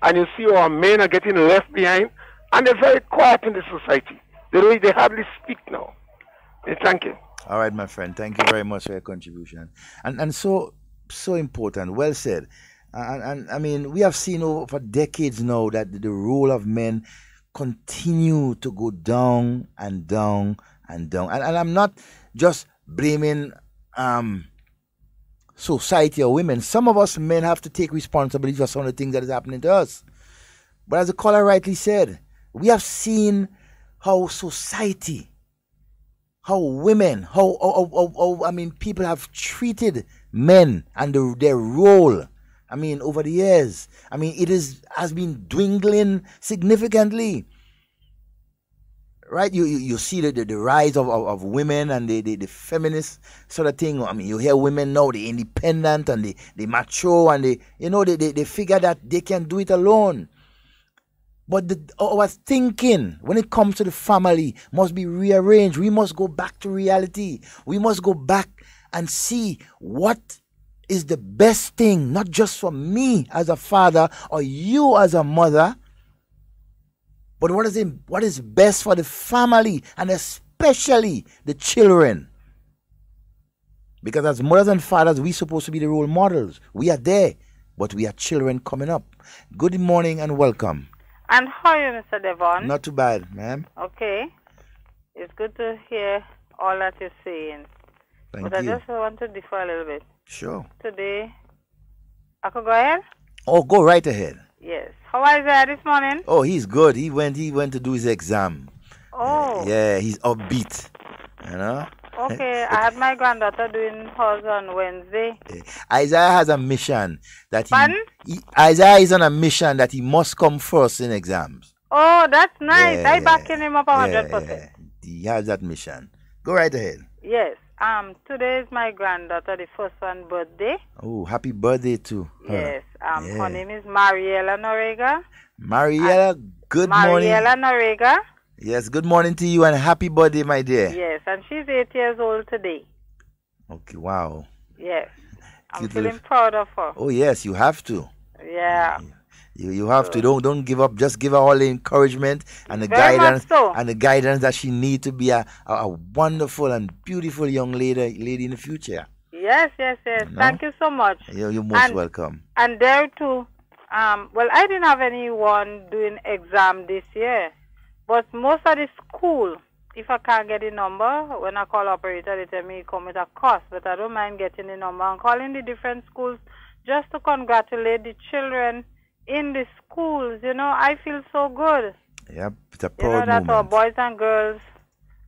and you see our men are getting left behind, and they're very quiet in the society. They hardly speak now. Thank you. All right, my friend. Thank you very much for your contribution. And so important. Well said. And I mean, we have seen for decades now that the role of men continue to go down and down and down. And I'm not just blaming society or women. Some of us men have to take responsibility for some of the things that is happening to us. But as the caller rightly said, we have seen how society, how women, how people have treated men and their role. I mean, over the years, I mean, has been dwindling significantly. Right? You see the rise of women and the feminist sort of thing. I mean, you hear women now, they independent and they mature and they figure that they can do it alone. But our thinking when it comes to the family must be rearranged. We must go back to reality. We must go back and see what is the best thing, not just for me as a father or you as a mother, but what is best for the family and especially the children. Because as mothers and fathers, we're supposed to be the role models. We are there, but we are children coming up. Good morning and welcome. And how are you, Mr. Devon? Not too bad, ma'am. Okay. It's good to hear all that you're saying. Thank but you. I just want to differ a little bit. Sure. Today, I could go ahead? Oh, go right ahead. Yes. How is that this morning? Oh, he's good. He went to do his exam. Oh. Yeah, he's upbeat. You know? Okay, I had my granddaughter doing hers on Wednesday. Isaiah has a mission that Pardon? Isaiah is on a mission that he must come first in exams. Oh, that's nice. Yeah, I backing him up 100%. Yeah. He has that mission. Go right ahead. Yes. Today is my granddaughter, the first one birthday. Oh, happy birthday to her. Yes. Her name is Mariela Norega. Mariela, good morning. Mariela Norega. Yes, good morning to you and happy birthday, my dear. Yes, and she's 8 years old today. Okay, wow. Yes. I'm Cute feeling little- proud of her. Oh, yes, you have to. Yeah. You have to. Don't give up. Just give her all the encouragement and the Very guidance much so. and the guidance that she needs to be a wonderful and beautiful young lady in the future. Yes. Thank you so much. You're most welcome. And there too, well, I didn't have anyone doing exam this year, but most of the school, if I can't get the number, when I call operator, they tell me it come with a cost, but I don't mind getting the number and calling the different schools just to congratulate the children in the schools. I feel so good. Yep, it's a proud that our moment. boys and girls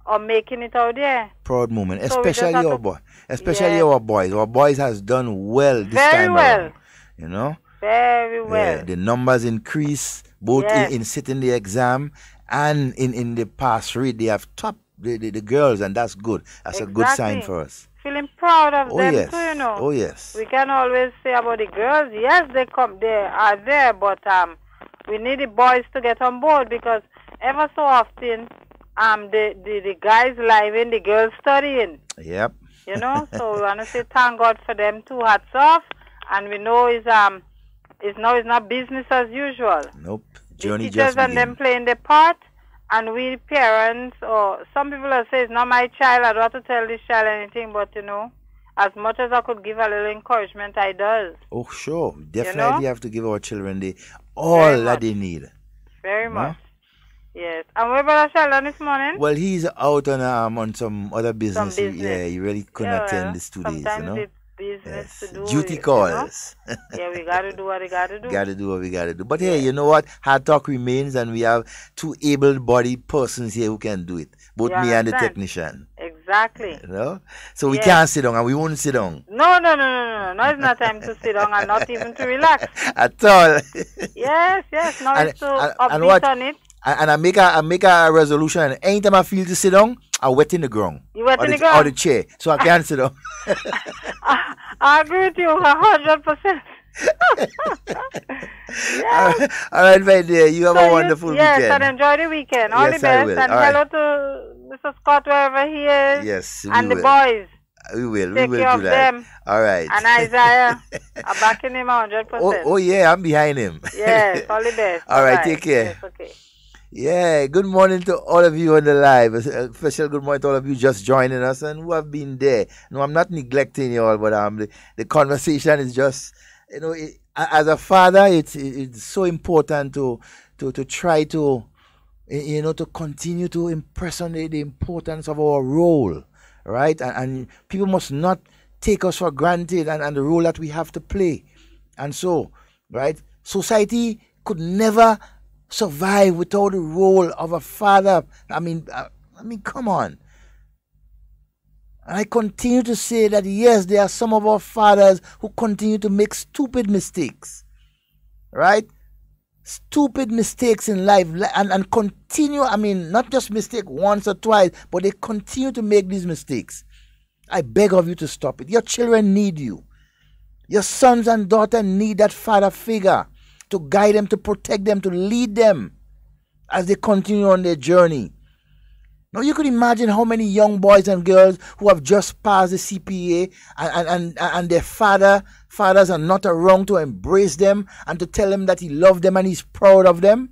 are making it out there. Proud moment, So we just especially have our to- boy, especially Yeah. our boys. Our boys has done well this Very time well. around. You know. Very well. Yeah, the numbers increase both Yes. in sitting the exam and in the pass rate. They have topped the girls, and that's good. That's a good sign Exactly. for us. Feeling proud of Oh, them yes. too, Oh, yes. We can always say about the girls, yes, they are there, but we need the boys to get on board because ever so often, the guys living, the girls studying. Yep. So we want to say thank God for them too. Hats off, and we know it's not business as usual. Nope. Journey Teachers just and began. them playing their part, and we parents, or some people will say it's not my child, I don't have to tell this child anything, but as much as I could give a little encouragement, I does. Oh, sure. Definitely know? have to give our children all Very that much. they need. Very No? much. Yes. And where about Sheldon this morning? Well, he's out on some other business. business. Yeah, he really couldn't Yeah, attend well, these 2 days, sometimes it's business to do. Duty calls. Yeah, we got to do what we got to do. Gotta do what we gotta do. But hey, you know what? Hard Talk remains, and we have 2 able-bodied persons here who can do it. Both You me and the understand? technician. Exactly. So we Yes. can't sit down, and we won't sit down No. Now it's not time to sit down and not even to relax. at all. Yes. Now And- it's to and upbeat what? on it. And I make a resolution. And anytime I feel to sit down, I wet in the ground. You wet or in the, the ground? Or the chair, so I can't sit down. I agree with you 100%. Yes. All right, my dear. You have a wonderful Yes, weekend. and enjoy the weekend. All Yes, the I best. will. And All right. hello to Mr. Scott wherever he is. Yes, we And the will. boys. We will. Take we will care do of that. them. All right. And Isaiah. I'm backing him 100%. Oh yeah, I'm behind him. Yes, all the best. All right, Bye-bye. take care. Yes, okay. Yeah, good morning to all of you on the live. A special good morning to all of you just joining us and who have been there. No, I'm not neglecting you all, but the conversation is just, as a father, it's so important to try to, to continue to impress on the importance of our role, right? And people must not take us for granted and the role that we have to play. And so, right, society could never survive without the role of a father. I mean, come on. And I continue to say that yes, there are some of our fathers who continue to make stupid mistakes. Right? Stupid mistakes in life and continue, I mean, not just mistake once or twice, but they continue to make these mistakes. I beg of you to stop it. Your children need you. Your sons and daughters need that father figure to guide them, to protect them, to lead them as they continue on their journey. Now you could imagine how many young boys and girls who have just passed the CPA and their fathers are not around to embrace them and to tell them that he loves them and he's proud of them.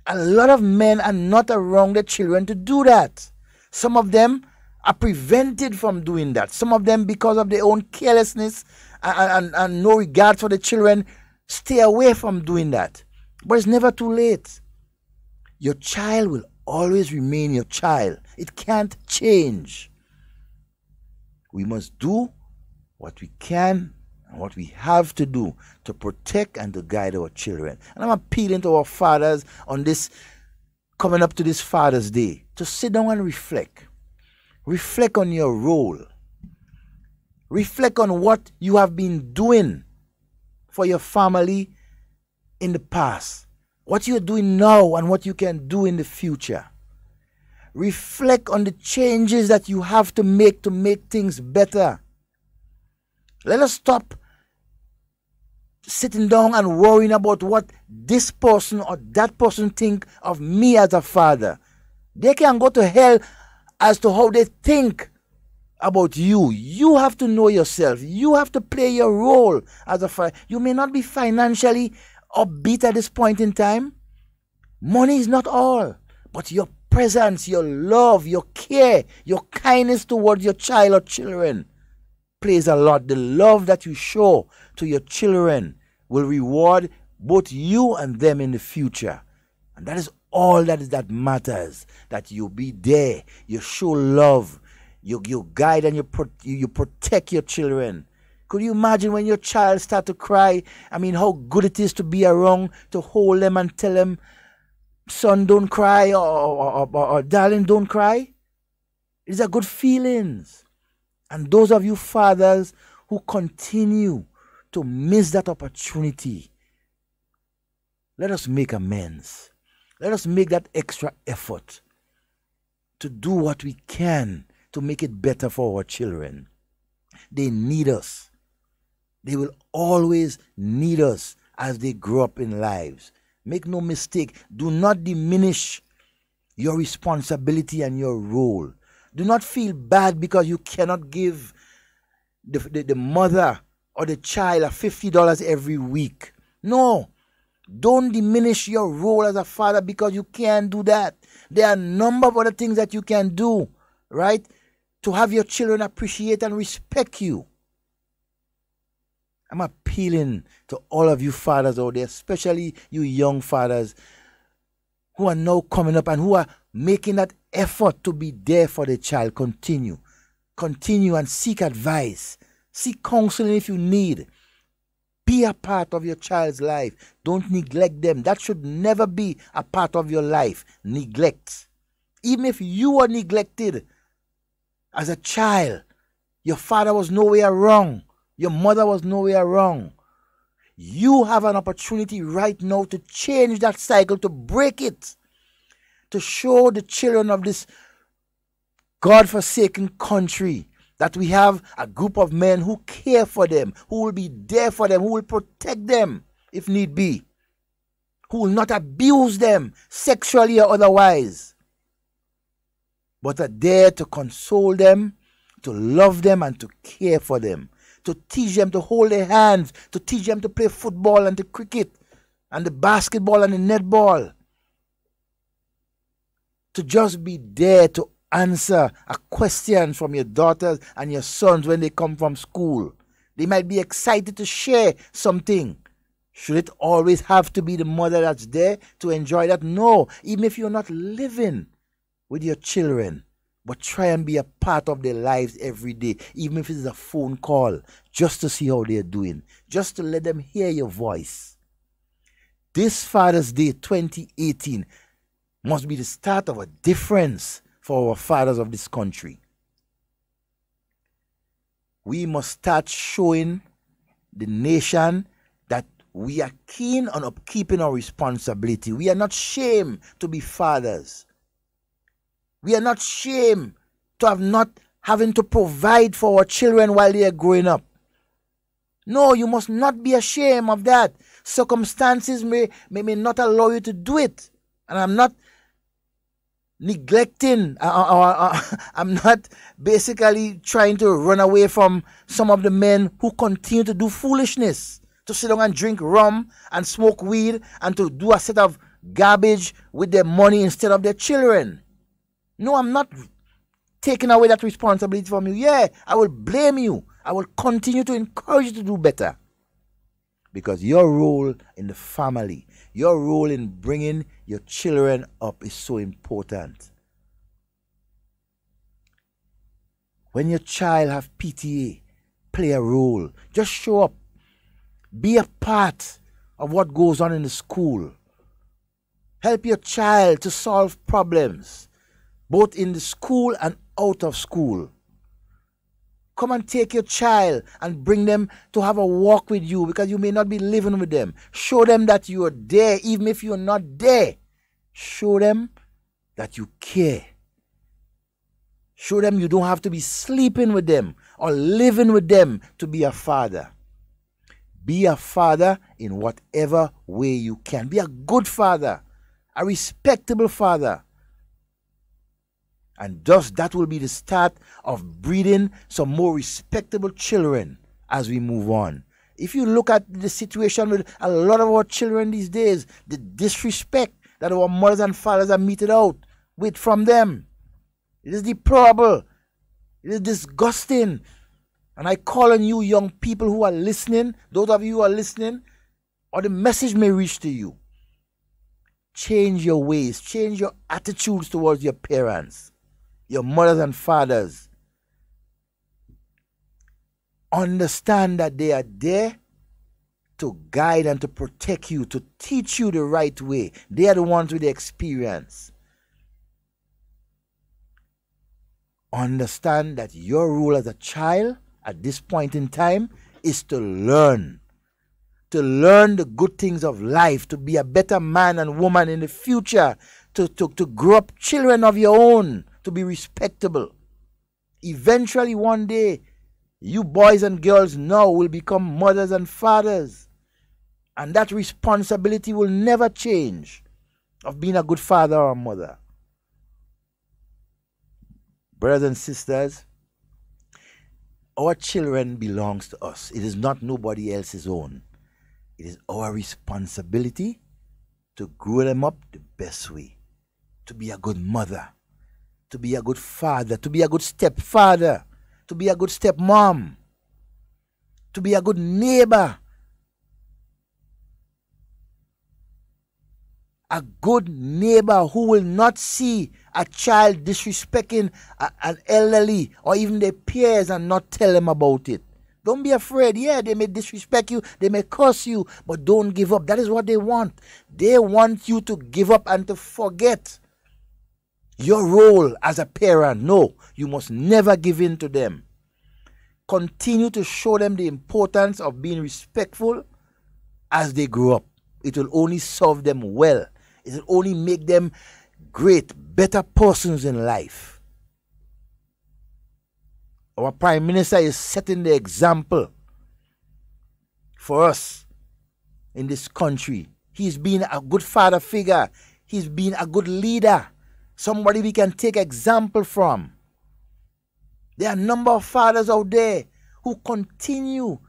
A lot of men are not around their children to do that. Some of them are prevented from doing that. Some of them, because of their own carelessness and no regard for the children, stay away from doing that. But it's never too late. Your child will always remain your child. It can't change. We must do what we can and what we have to do to protect and to guide our children. And I'm appealing to our fathers on this, coming up to this Father's Day, to sit down and reflect. Reflect on your role. Reflect on what you have been doing for your family in the past. What you're doing now and what you can do in the future. Reflect on the changes that you have to make things better. Let us stop sitting down and worrying about what this person or that person think of me as a father. They can go to hell as to how they think about you. You have to know yourself. You have to play your role as a father. You may not be financially upbeat at this point in time. Money is not all, but your presence, your love, your care, your kindness towards your child or children plays a lot. The love that you show to your children will reward both you and them in the future. And that is all that matters, that you be there, you show love, you guide and you protect your children. Could you imagine when your child start to cry? I mean, how good it is to be around, to hold them and tell them, son, don't cry, or darling, don't cry. These are good feelings. And those of you fathers who continue to miss that opportunity, let us make amends. Let us make that extra effort to do what we can to make it better for our children. They need us. They will always need us as they grow up in lives. Make no mistake, do not diminish your responsibility and your role. Do not feel bad because you cannot give the mother or the child $50 every week. No, don't diminish your role as a father because you can't do that. There are a number of other things that you can do, right, to have your children appreciate and respect you. I'm appealing to all of you fathers out there, especially you young fathers who are now coming up and who are making that effort to be there for the child. Continue and seek advice. Seek counseling if you need. Be a part of your child's life. Don't neglect them. That should never be a part of your life. Neglect. Even if you were neglected as a child, your father was nowhere wrong. Your mother was nowhere wrong. You have an opportunity right now to change that cycle, to break it, to show the children of this God-forsaken country that we have a group of men who care for them, who will be there for them, who will protect them if need be, who will not abuse them sexually or otherwise, but are there to console them, to love them and to care for them, to teach them to hold their hands, to teach them to play football and the cricket and the basketball and the netball, to just be there to answer a question from your daughters and your sons when they come from school. They might be excited to share something. Should it always have to be the mother that's there to enjoy that? No, even if you're not living with your children, but try and be a part of their lives every day, even if it's a phone call, just to see how they're doing, just to let them hear your voice. This Father's Day 2018 must be the start of a difference for our fathers of this country. we must start showing the nation that we are keen on upkeeping our responsibility. We are not ashamed to be fathers. We are not ashamed to have not having to provide for our children while they are growing up. No, you must not be ashamed of that. Circumstances may not allow you to do it. And I'm not neglecting, I'm not basically trying to run away from some of the men who continue to do foolishness, to sit down and drink rum and smoke weed and to do a set of garbage with their money instead of their children. No, I'm not taking away that responsibility from you. Yeah, I will blame you. I will continue to encourage you to do better. Because your role in the family, your role in bringing your children up is so important. When your child have PTA, play a role. Just show up. Be a part of what goes on in the school. Help your child to solve problems, both in the school and out of school. Come and take your child and bring them to have a walk with you, because you may not be living with them. Show them that you are there, even if you're not there. Show them that you care. Show them you don't have to be sleeping with them or living with them to be a father. Be a father in whatever way you can. Be a good father, a respectable father. And thus that will be the start of breeding some more respectable children as we move on. If you look at the situation with a lot of our children these days, the disrespect that our mothers and fathers are meted out with from them, it is deplorable. It is disgusting. And I call on you young people who are listening, those of you who are listening, or the message may reach to you. Change your ways, change your attitudes towards your parents, your mothers and fathers. Understand that they are there to guide and to protect you, to teach you the right way. They are the ones with the experience. Understand that your role as a child at this point in time is to learn the good things of life, to be a better man and woman in the future, to grow up children of your own, to be respectable. Eventually one day, you boys and girls now will become mothers and fathers. And that responsibility will never change of being a good father or mother. Brothers and sisters, our children belongs to us. It is not nobody else's own. It is our responsibility to grow them up the best way, to be a good mother, to be a good father, to be a good stepfather, to be a good stepmom, to be a good neighbor, a good neighbor who will not see a child disrespecting an elderly or even their peers and not tell them about it. Don't be afraid. Yeah, they may disrespect you, they may curse you, but don't give up. That is what they want. They want you to give up and to forget your role as a parent. No, you must never give in to them. Continue to show them the importance of being respectful as they grow up. It will only serve them well. It will only make them great, better persons in life. Our Prime Minister is setting the example for us in this country. He's been a good father figure. He's been a good leader. Somebody we can take example from. There are a number of fathers out there who continue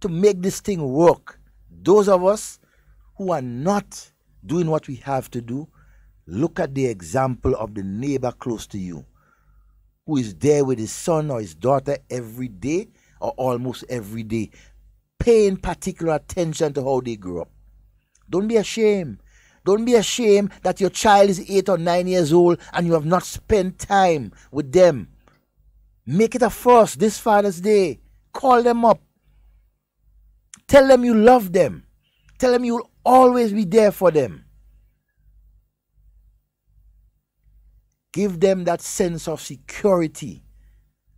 to make this thing work. Those of us who are not doing what we have to do, look at the example of the neighbor close to you, who is there with his son or his daughter every day or almost every day, paying particular attention to how they grow up. Don't be ashamed. Don't be ashamed that your child is 8 or 9 years old and you have not spent time with them. Make it a first this Father's Day. Call them up. Tell them you love them. Tell them you'll always be there for them. Give them that sense of security.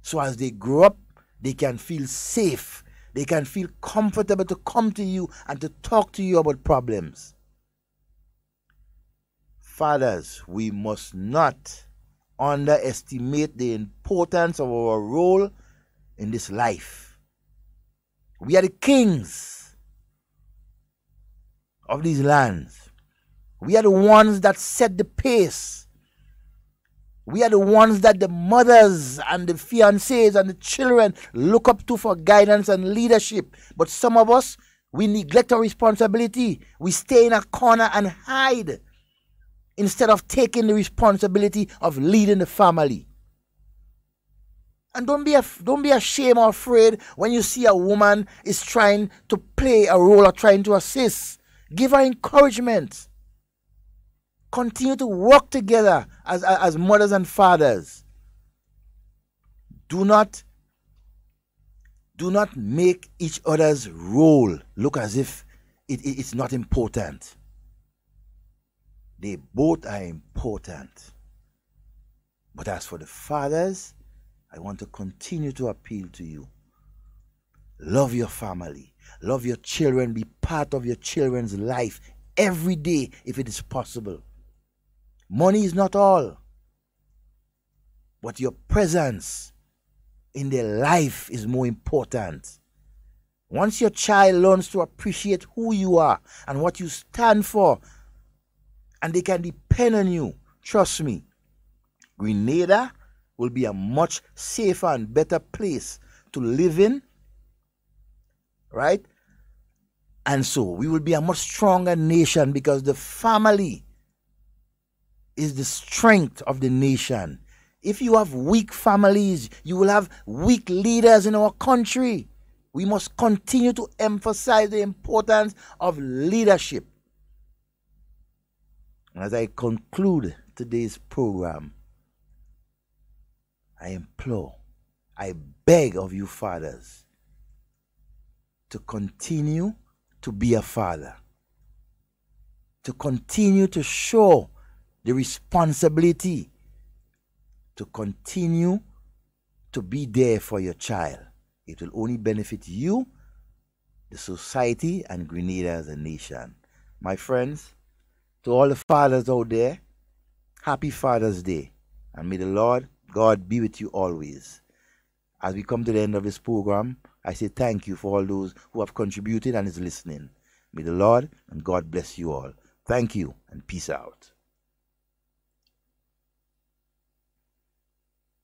So as they grow up, they can feel safe. They can feel comfortable to come to you and to talk to you about problems. Fathers, we must not underestimate the importance of our role in this life. We are the kings of these lands. We are the ones that set the pace. We are the ones that the mothers and the fiancés and the children look up to for guidance and leadership. But some of us, we neglect our responsibility. We stay in a corner and hide instead of taking the responsibility of leading the family. And don't be ashamed or afraid when you see a woman is trying to play a role or trying to assist. Give her encouragement. Continue to work together as mothers and fathers. Do not make each other's role look as if it's not important. They both are important. But as for the fathers, I want to continue to appeal to you. Love your family. Love your children. Be part of your children's life every day if it is possible. Money is not all. But your presence in their life is more important. Once your child learns to appreciate who you are and what you stand for, and they can depend on you, trust me, Grenada will be a much safer and better place to live in, right? And so we will be a much stronger nation because the family is the strength of the nation. If you have weak families, you will have weak leaders in our country. We must continue to emphasize the importance of leadership. As I conclude today's program, I implore, I beg of you fathers to continue to be a father, to continue to show the responsibility, to continue to be there for your child. It will only benefit you, the society, and Grenada as a nation. My friends, to all the fathers out there, happy Father's Day. And may the Lord God be with you always. As we come to the end of this program, I say thank you for all those who have contributed and is listening. May the Lord and God bless you all. Thank you and peace out.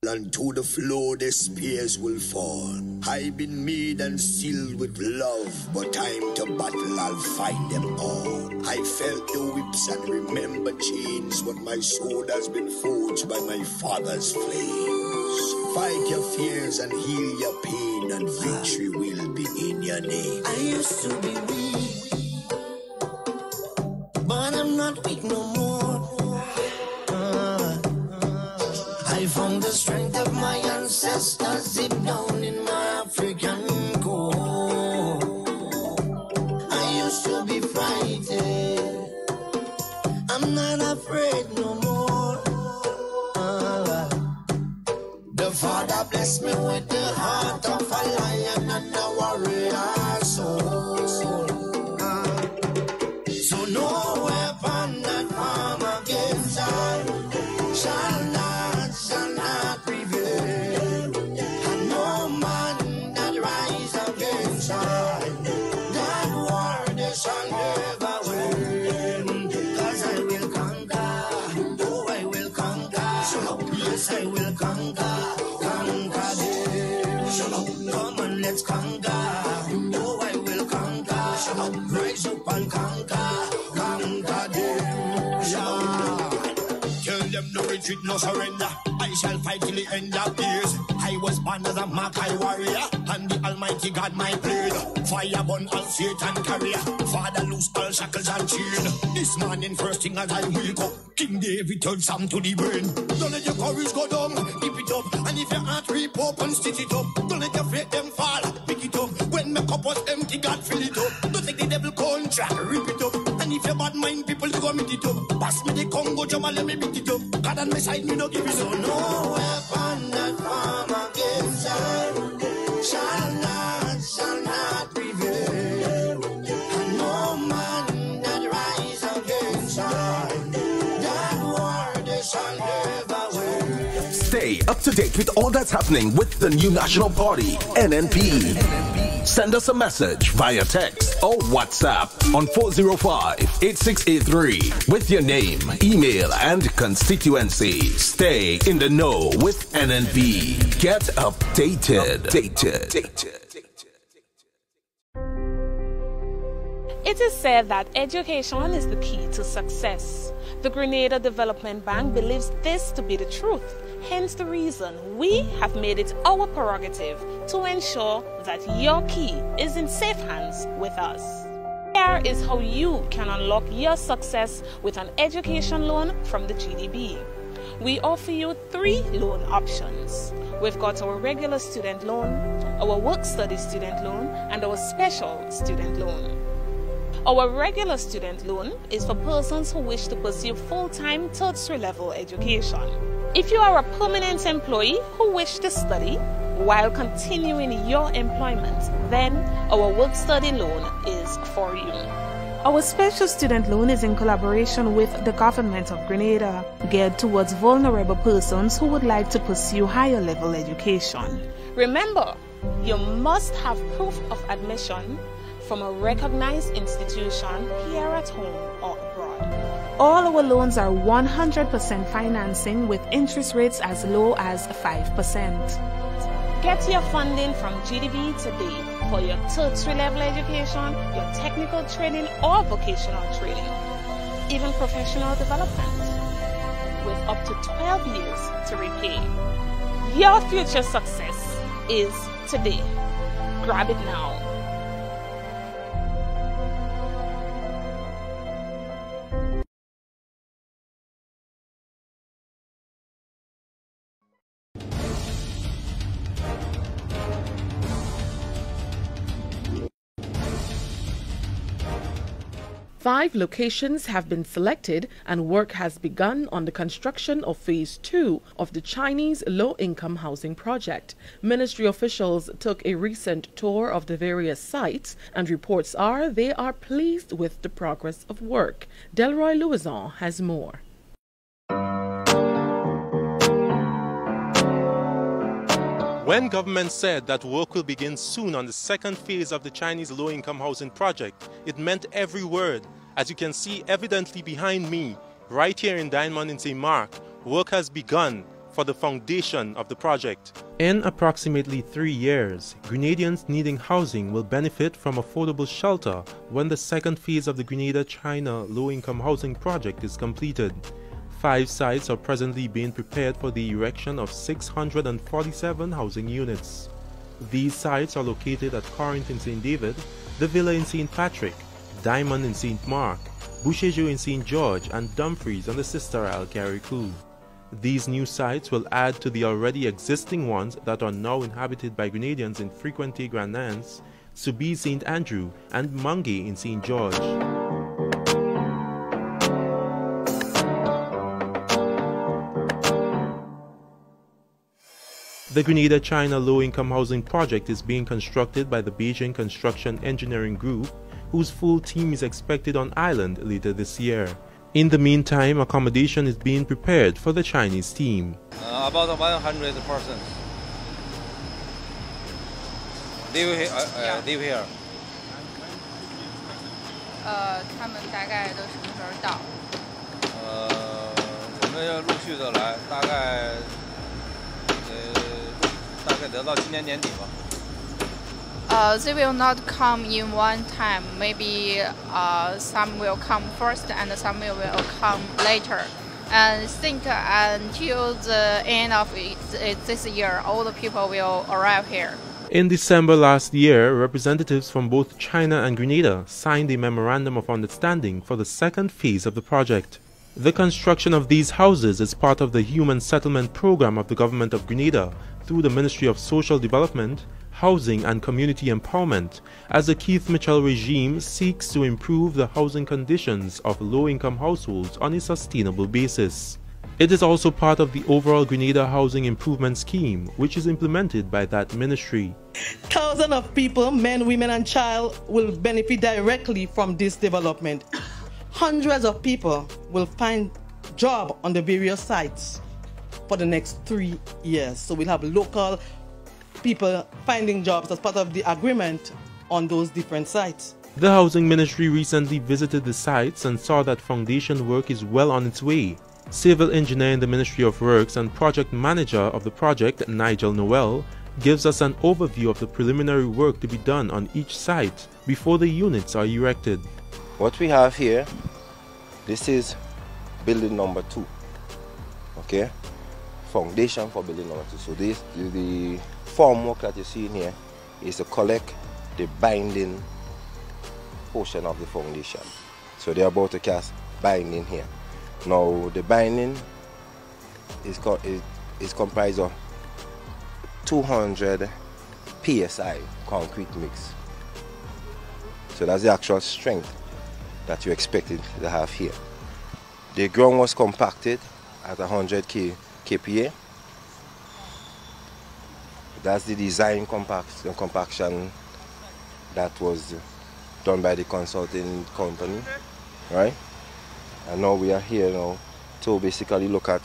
And to the floor the spears will fall. I've been made and sealed with love, but time to battle, I'll find them all. I felt the whips and remember chains, but my sword has been forged by my father's flames. Fight your fears and heal your pain, and victory will be in your name. I used to be weak, but I'm not weak no more. I found the strength of my ancestors deep down in my African core. I used to be frightened, I'm not afraid no more. The Father blessed me with the heart of a lion and a warrior soul. So no weapon that form against I shall not prevail, and no man that rise against I, that war they shall never win. 'Cause I will conquer, oh I will conquer, yes I will conquer them. Come on, let's conquer, oh I will conquer, rise up and conquer them. Tell them no retreat, no surrender. I shall fight till the end of days. I was born as a Makai warrior, and the Almighty God my blade. Fire burn all Satan carrier. Father loose all shackles and chain. This morning first thing as I wake up, King David turned Sam to the brain. Don't let your courage go down, keep it up. And if your heart rip up and stitch it up, don't let your faith them fall, pick it up. When my cup was empty, God fill it up. Don't take the devil contract, rip it up. And if your bad mind people to go meet it up, pass me the Congo drum and let me beat it up. God on my side, me no give it up. So no weapon that form against I shall not prevail. And no man that rise against her, that war they shall never win. Stay up to date with all that's happening with the new National Party, NNP. Send us a message via text or WhatsApp on 405-8683 with your name, email, and constituency. Stay in the know with NNP. Get updated. It is said that education is the key to success. The Grenada Development Bank believes this to be the truth. Hence the reason we have made it our prerogative to ensure that your key is in safe hands with us. Here is how you can unlock your success with an education loan from the GDB. We offer you 3 loan options. We've got our regular student loan, our work-study student loan, and our special student loan. Our regular student loan is for persons who wish to pursue full-time tertiary level education. If you are a permanent employee who wish to study while continuing your employment, then our work-study loan is for you. Our special student loan is in collaboration with the government of Grenada, geared towards vulnerable persons who would like to pursue higher level education. Remember, you must have proof of admission from a recognized institution here at home or abroad. All our loans are 100% financing with interest rates as low as 5%. Get your funding from GDB today for your tertiary level education, your technical training or vocational training, even professional development, with up to 12 years to repay. Your future success is today. Grab it now. Five locations have been selected and work has begun on the construction of Phase 2 of the Chinese low-income housing project. Ministry officials took a recent tour of the various sites and reports are they are pleased with the progress of work. Delroy Louison has more. When government said that work will begin soon on the second phase of the Chinese low-income housing project, it meant every word. As you can see evidently behind me, right here in Diamond in St. Mark, work has begun for the foundation of the project. In approximately 3 years, Grenadians needing housing will benefit from affordable shelter when the second phase of the Grenada-China low-income housing project is completed. 5 sites are presently being prepared for the erection of 647 housing units. These sites are located at Corinth in St. David, the Villa in St. Patrick, Diamond in St. Mark, Bouchejo in St. George, and Dumfries on the Sister Isle Carriacou. These new sites will add to the already existing ones that are now inhabited by Grenadians in Frequenté Grand Nance, Subi St. Andrew, and Mungay in St. George. The Grenada-China low-income housing project is being constructed by the Beijing Construction Engineering Group, whose full team is expected on island later this year. In the meantime, accommodation is being prepared for the Chinese team. About 100 persons live here. 他们大概都什么时候到？我们要陆续的来，大概得到今年年底吧。They will not come in one time. Maybe some will come first and some will come later. And I think until the end of this year, all the people will arrive here. In December last year, representatives from both China and Grenada signed a memorandum of understanding for the second phase of the project. The construction of these houses is part of the Human Settlement Program of the Government of Grenada through the Ministry of Social Development, Housing and Community Empowerment, as the Keith Mitchell regime seeks to improve the housing conditions of low-income households on a sustainable basis. It is also part of the overall Grenada Housing Improvement Scheme, which is implemented by that ministry. Thousands of people, men, women and child, will benefit directly from this development. Hundreds of people will find job on the various sites for the next 3 years. So we'll have local people finding jobs as part of the agreement on those different sites. The Housing Ministry recently visited the sites and saw that foundation work is well on its way. Civil engineer in the Ministry of Works and project manager of the project, Nigel Noel, gives us an overview of the preliminary work to be done on each site before the units are erected. What we have here, this is building number 2, okay? Foundation for building number 2. So this, the form work that you see in here is to collect the binding portion of the foundation. So they're about to cast binding here. Now the binding is comprised of 200 PSI concrete mix. So that's the actual strength that you expected to have here. The ground was compacted at 100 kPa. That's the design compaction that was done by the consulting company, right? And now we are here now to basically look at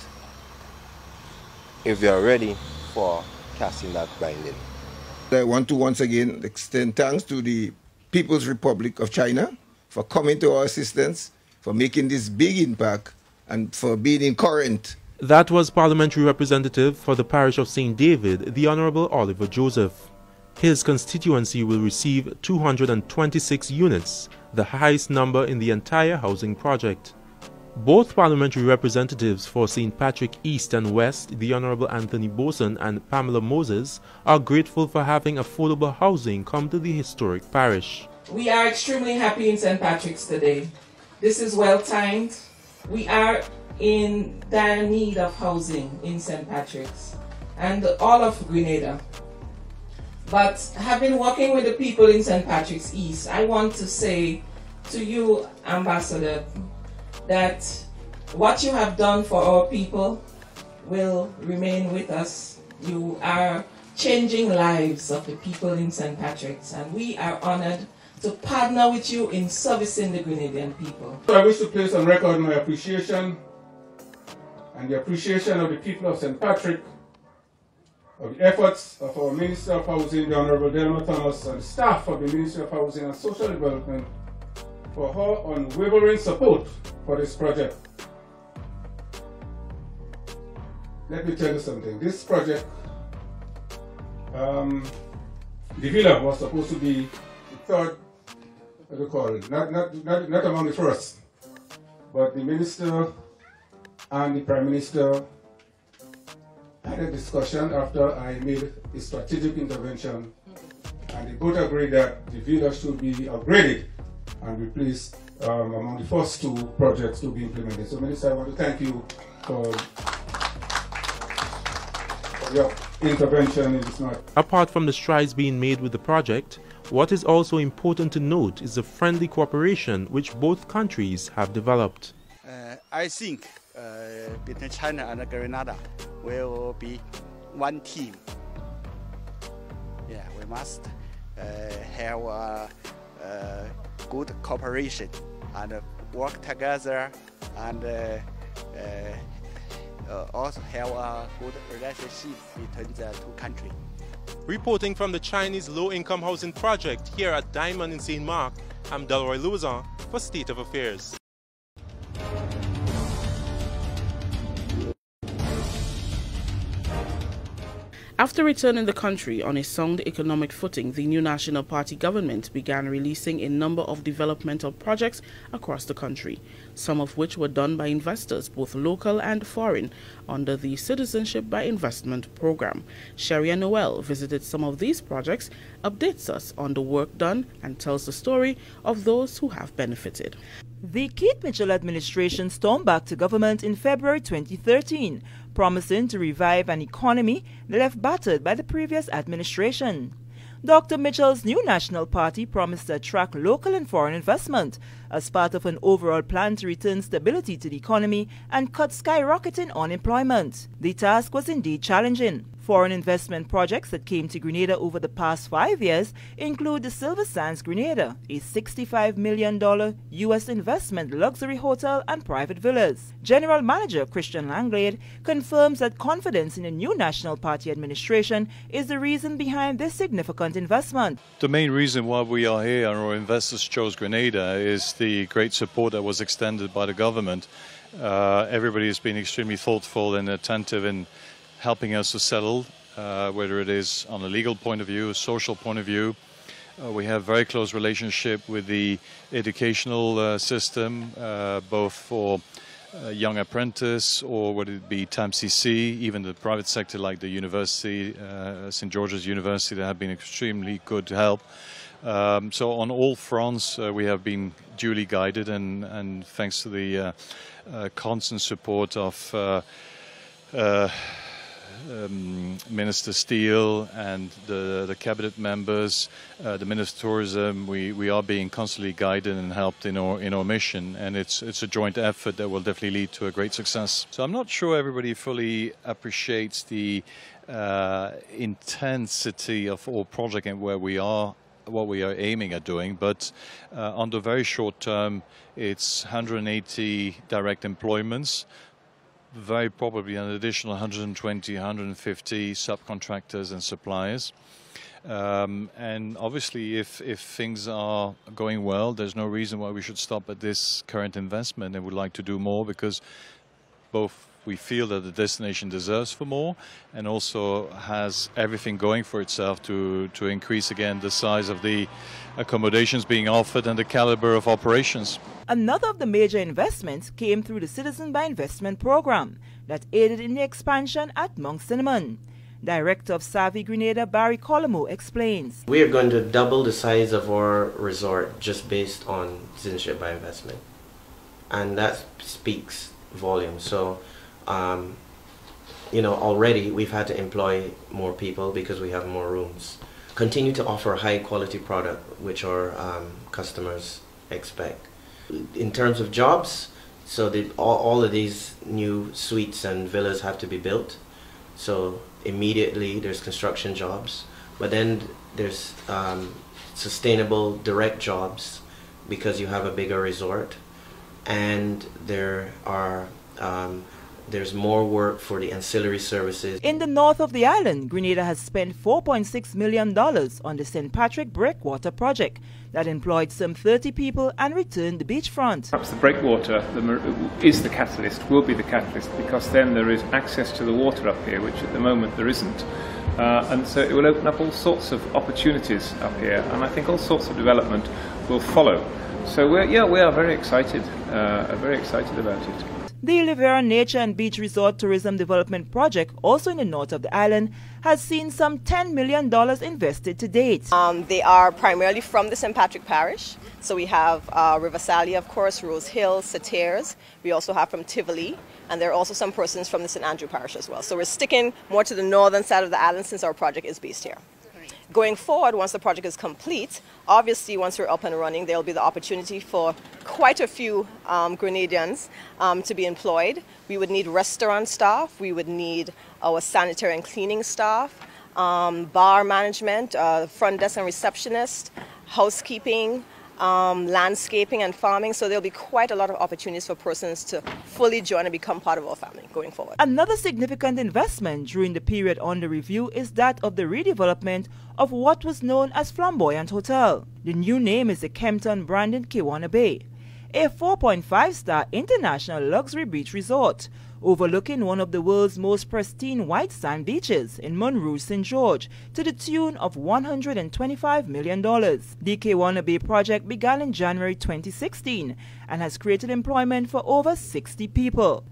if we are ready for casting that binding. I want to once again extend thanks to the People's Republic of China for coming to our assistance, for making this big impact, and for being in current. That was Parliamentary Representative for the Parish of St. David, the Honourable Oliver Joseph. His constituency will receive 226 units, the highest number in the entire housing project. Both parliamentary representatives for St. Patrick East and West, the Honourable Anthony Boson and Pamela Moses, are grateful for having affordable housing come to the historic parish. We are extremely happy in St. Patrick's today. This is well timed. We are in dire need of housing in St. Patrick's and all of Grenada. But having working with the people in St. Patrick's East, I want to say to you, Ambassador, that what you have done for our people will remain with us. You are changing lives of the people in St. Patrick's, and we are honored to partner with you in servicing the Grenadian people. I wish to place on record my appreciation and the appreciation of the people of St. Patrick of the efforts of our Minister of Housing, the Honourable Delma Thomas, and the staff of the Ministry of Housing and Social Development for her unwavering support for this project. Let me tell you something. This project, the villa was supposed to be the third, what do you call it, not among the first, but the Minister and the Prime Minister had a discussion after I made a strategic intervention, and they both agreed that the villa should be upgraded and be placed among the first 2 projects to be implemented. So, Minister, I want to thank you for your intervention in this matter. Apart from the strides being made with the project, what is also important to note is the friendly cooperation which both countries have developed. I think between China and Grenada will be one team. Yeah, we must have a good cooperation and work together, and also have a good relationship between the 2 countries. Reporting from the Chinese low-income housing project here at Diamond in St. Mark, I'm Delroy Luzon for State of Affairs. After returning the country on a sound economic footing, the new National Party government began releasing a number of developmental projects across the country, some of which were done by investors, both local and foreign, under the Citizenship by Investment program. Sharia Noel visited some of these projects, updates us on the work done, and tells the story of those who have benefited. The Keith Mitchell administration stormed back to government in February 2013, promising to revive an economy left battered by the previous administration. Dr. Mitchell's new National Party promised to attract local and foreign investment as part of an overall plan to return stability to the economy and cut skyrocketing unemployment. The task was indeed challenging. Foreign investment projects that came to Grenada over the past 5 years include the Silver Sands Grenada, a $65 million U.S. investment luxury hotel and private villas. General Manager Christian Langlade confirms that confidence in the new National Party administration is the reason behind this significant investment. The main reason why we are here and our investors chose Grenada is the great support that was extended by the government. Everybody has been extremely thoughtful and attentive in helping us to settle, whether it is on a legal point of view, a social point of view. We have very close relationship with the educational system, both for young apprentice or whether it be TAMCC, even the private sector like the university, St. George's University, that have been extremely good to help. So on all fronts we have been duly guided, and thanks to the constant support of Minister Steele and the cabinet members, the Minister of Tourism, we are being constantly guided and helped in our mission, and it's a joint effort that will definitely lead to a great success. So I'm not sure everybody fully appreciates the intensity of our project and where we are, what we are aiming at doing, but on the very short term it's 180 direct employments, very probably an additional 120, 150 subcontractors and suppliers. And obviously if things are going well, there's no reason why we should stop at this current investment, and would like to do more, because both we feel that the destination deserves for more and also has everything going for itself to increase again the size of the accommodations being offered and the caliber of operations. Another of the major investments came through the Citizen by Investment program that aided in the expansion at Mount Cinnamon. Director of Savvy Grenada, Barry Colomo, explains. We are going to double the size of our resort just based on citizenship by investment, and that speaks volumes. So already we've had to employ more people because we have more rooms. Continue to offer a high quality product which our customers expect. In terms of jobs, so all of these new suites and villas have to be built. So immediately there's construction jobs, but then there's sustainable direct jobs because you have a bigger resort, and there's more work for the ancillary services. In the north of the island, Grenada has spent $4.6 million on the St. Patrick Breakwater project that employed some 30 people and returned the beachfront. Perhaps the breakwater is the catalyst, will be the catalyst, because then there is access to the water up here, which at the moment there isn't. And so it will open up all sorts of opportunities up here, and I think all sorts of development will follow. So we are very excited about it. The Olivera Nature and Beach Resort Tourism Development Project, also in the north of the island, has seen some $10 million invested to date. They are primarily from the St. Patrick Parish. So we have Riversalia, of course, Rose Hill, Satyrs. We also have from Tivoli, and there are also some persons from the St. Andrew Parish as well. So we're sticking more to the northern side of the island since our project is based here. Going forward, once the project is complete, obviously once we're up and running, there will be the opportunity for quite a few Grenadians to be employed. We would need restaurant staff, we would need our sanitary and cleaning staff, bar management, front desk and receptionist, housekeeping, landscaping and farming. So there'll be quite a lot of opportunities for persons to fully join and become part of our family going forward. Another significant investment during the period under review is that of the redevelopment of what was known as Flamboyant Hotel. The new name is the Kempton Brandon Kiwana Bay, a 4.5-star international luxury beach resort overlooking one of the world's most pristine white sand beaches in Monroe, St. George, to the tune of $125 million. The Kiwana Bay project began in January 2016 and has created employment for over 60 people.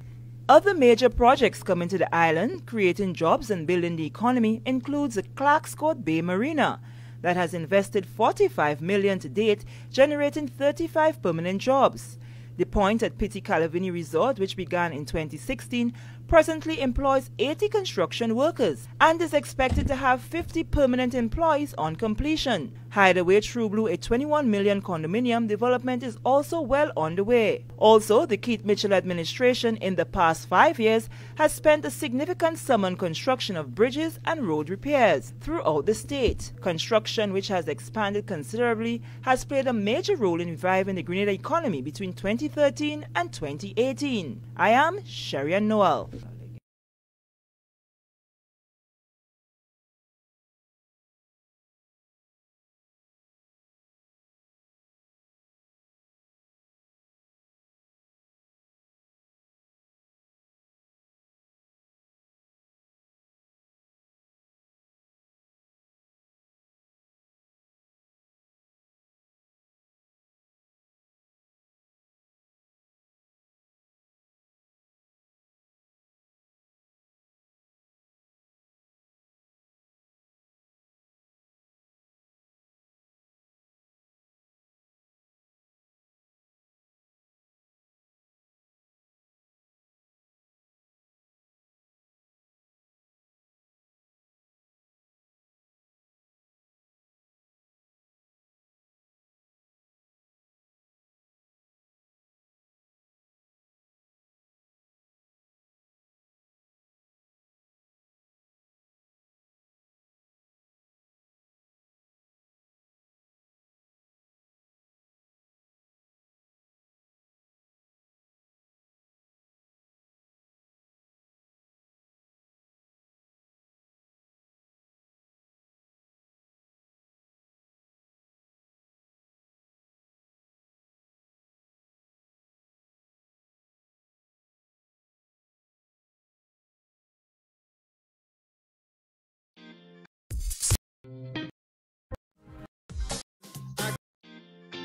Other major projects coming to the island, creating jobs and building the economy, includes the Clarkscourt Bay Marina, that has invested $45 million to date, generating 35 permanent jobs. The Point at Pitti Calavini Resort, which began in 2016, presently employs 80 construction workers and is expected to have 50 permanent employees on completion. Hideaway True Blue, a 21 million condominium development, is also well on the way. Also, the Keith Mitchell administration in the past 5 years has spent a significant sum on construction of bridges and road repairs throughout the state. Construction, which has expanded considerably, has played a major role in reviving the Grenada economy between 2013 and 2018. I am Sherian Noel.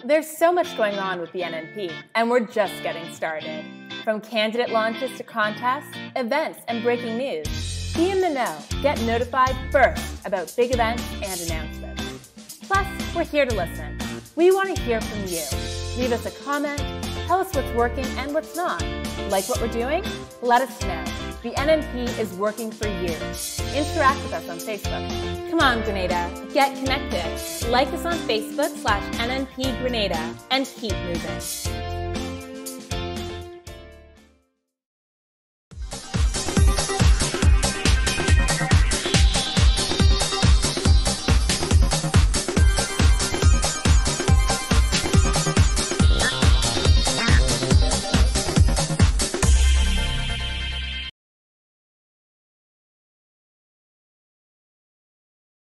There's so much going on with the NNP, and we're just getting started. From candidate launches to contests, events, and breaking news, be in the know. Get notified first about big events and announcements. Plus, we're here to listen. We want to hear from you. Leave us a comment, tell us what's working and what's not. Like what we're doing? Let us know. The NNP is working for you. Interact with us on Facebook. Come on, Grenada, get connected. Like us on Facebook /NNP Grenada and keep moving.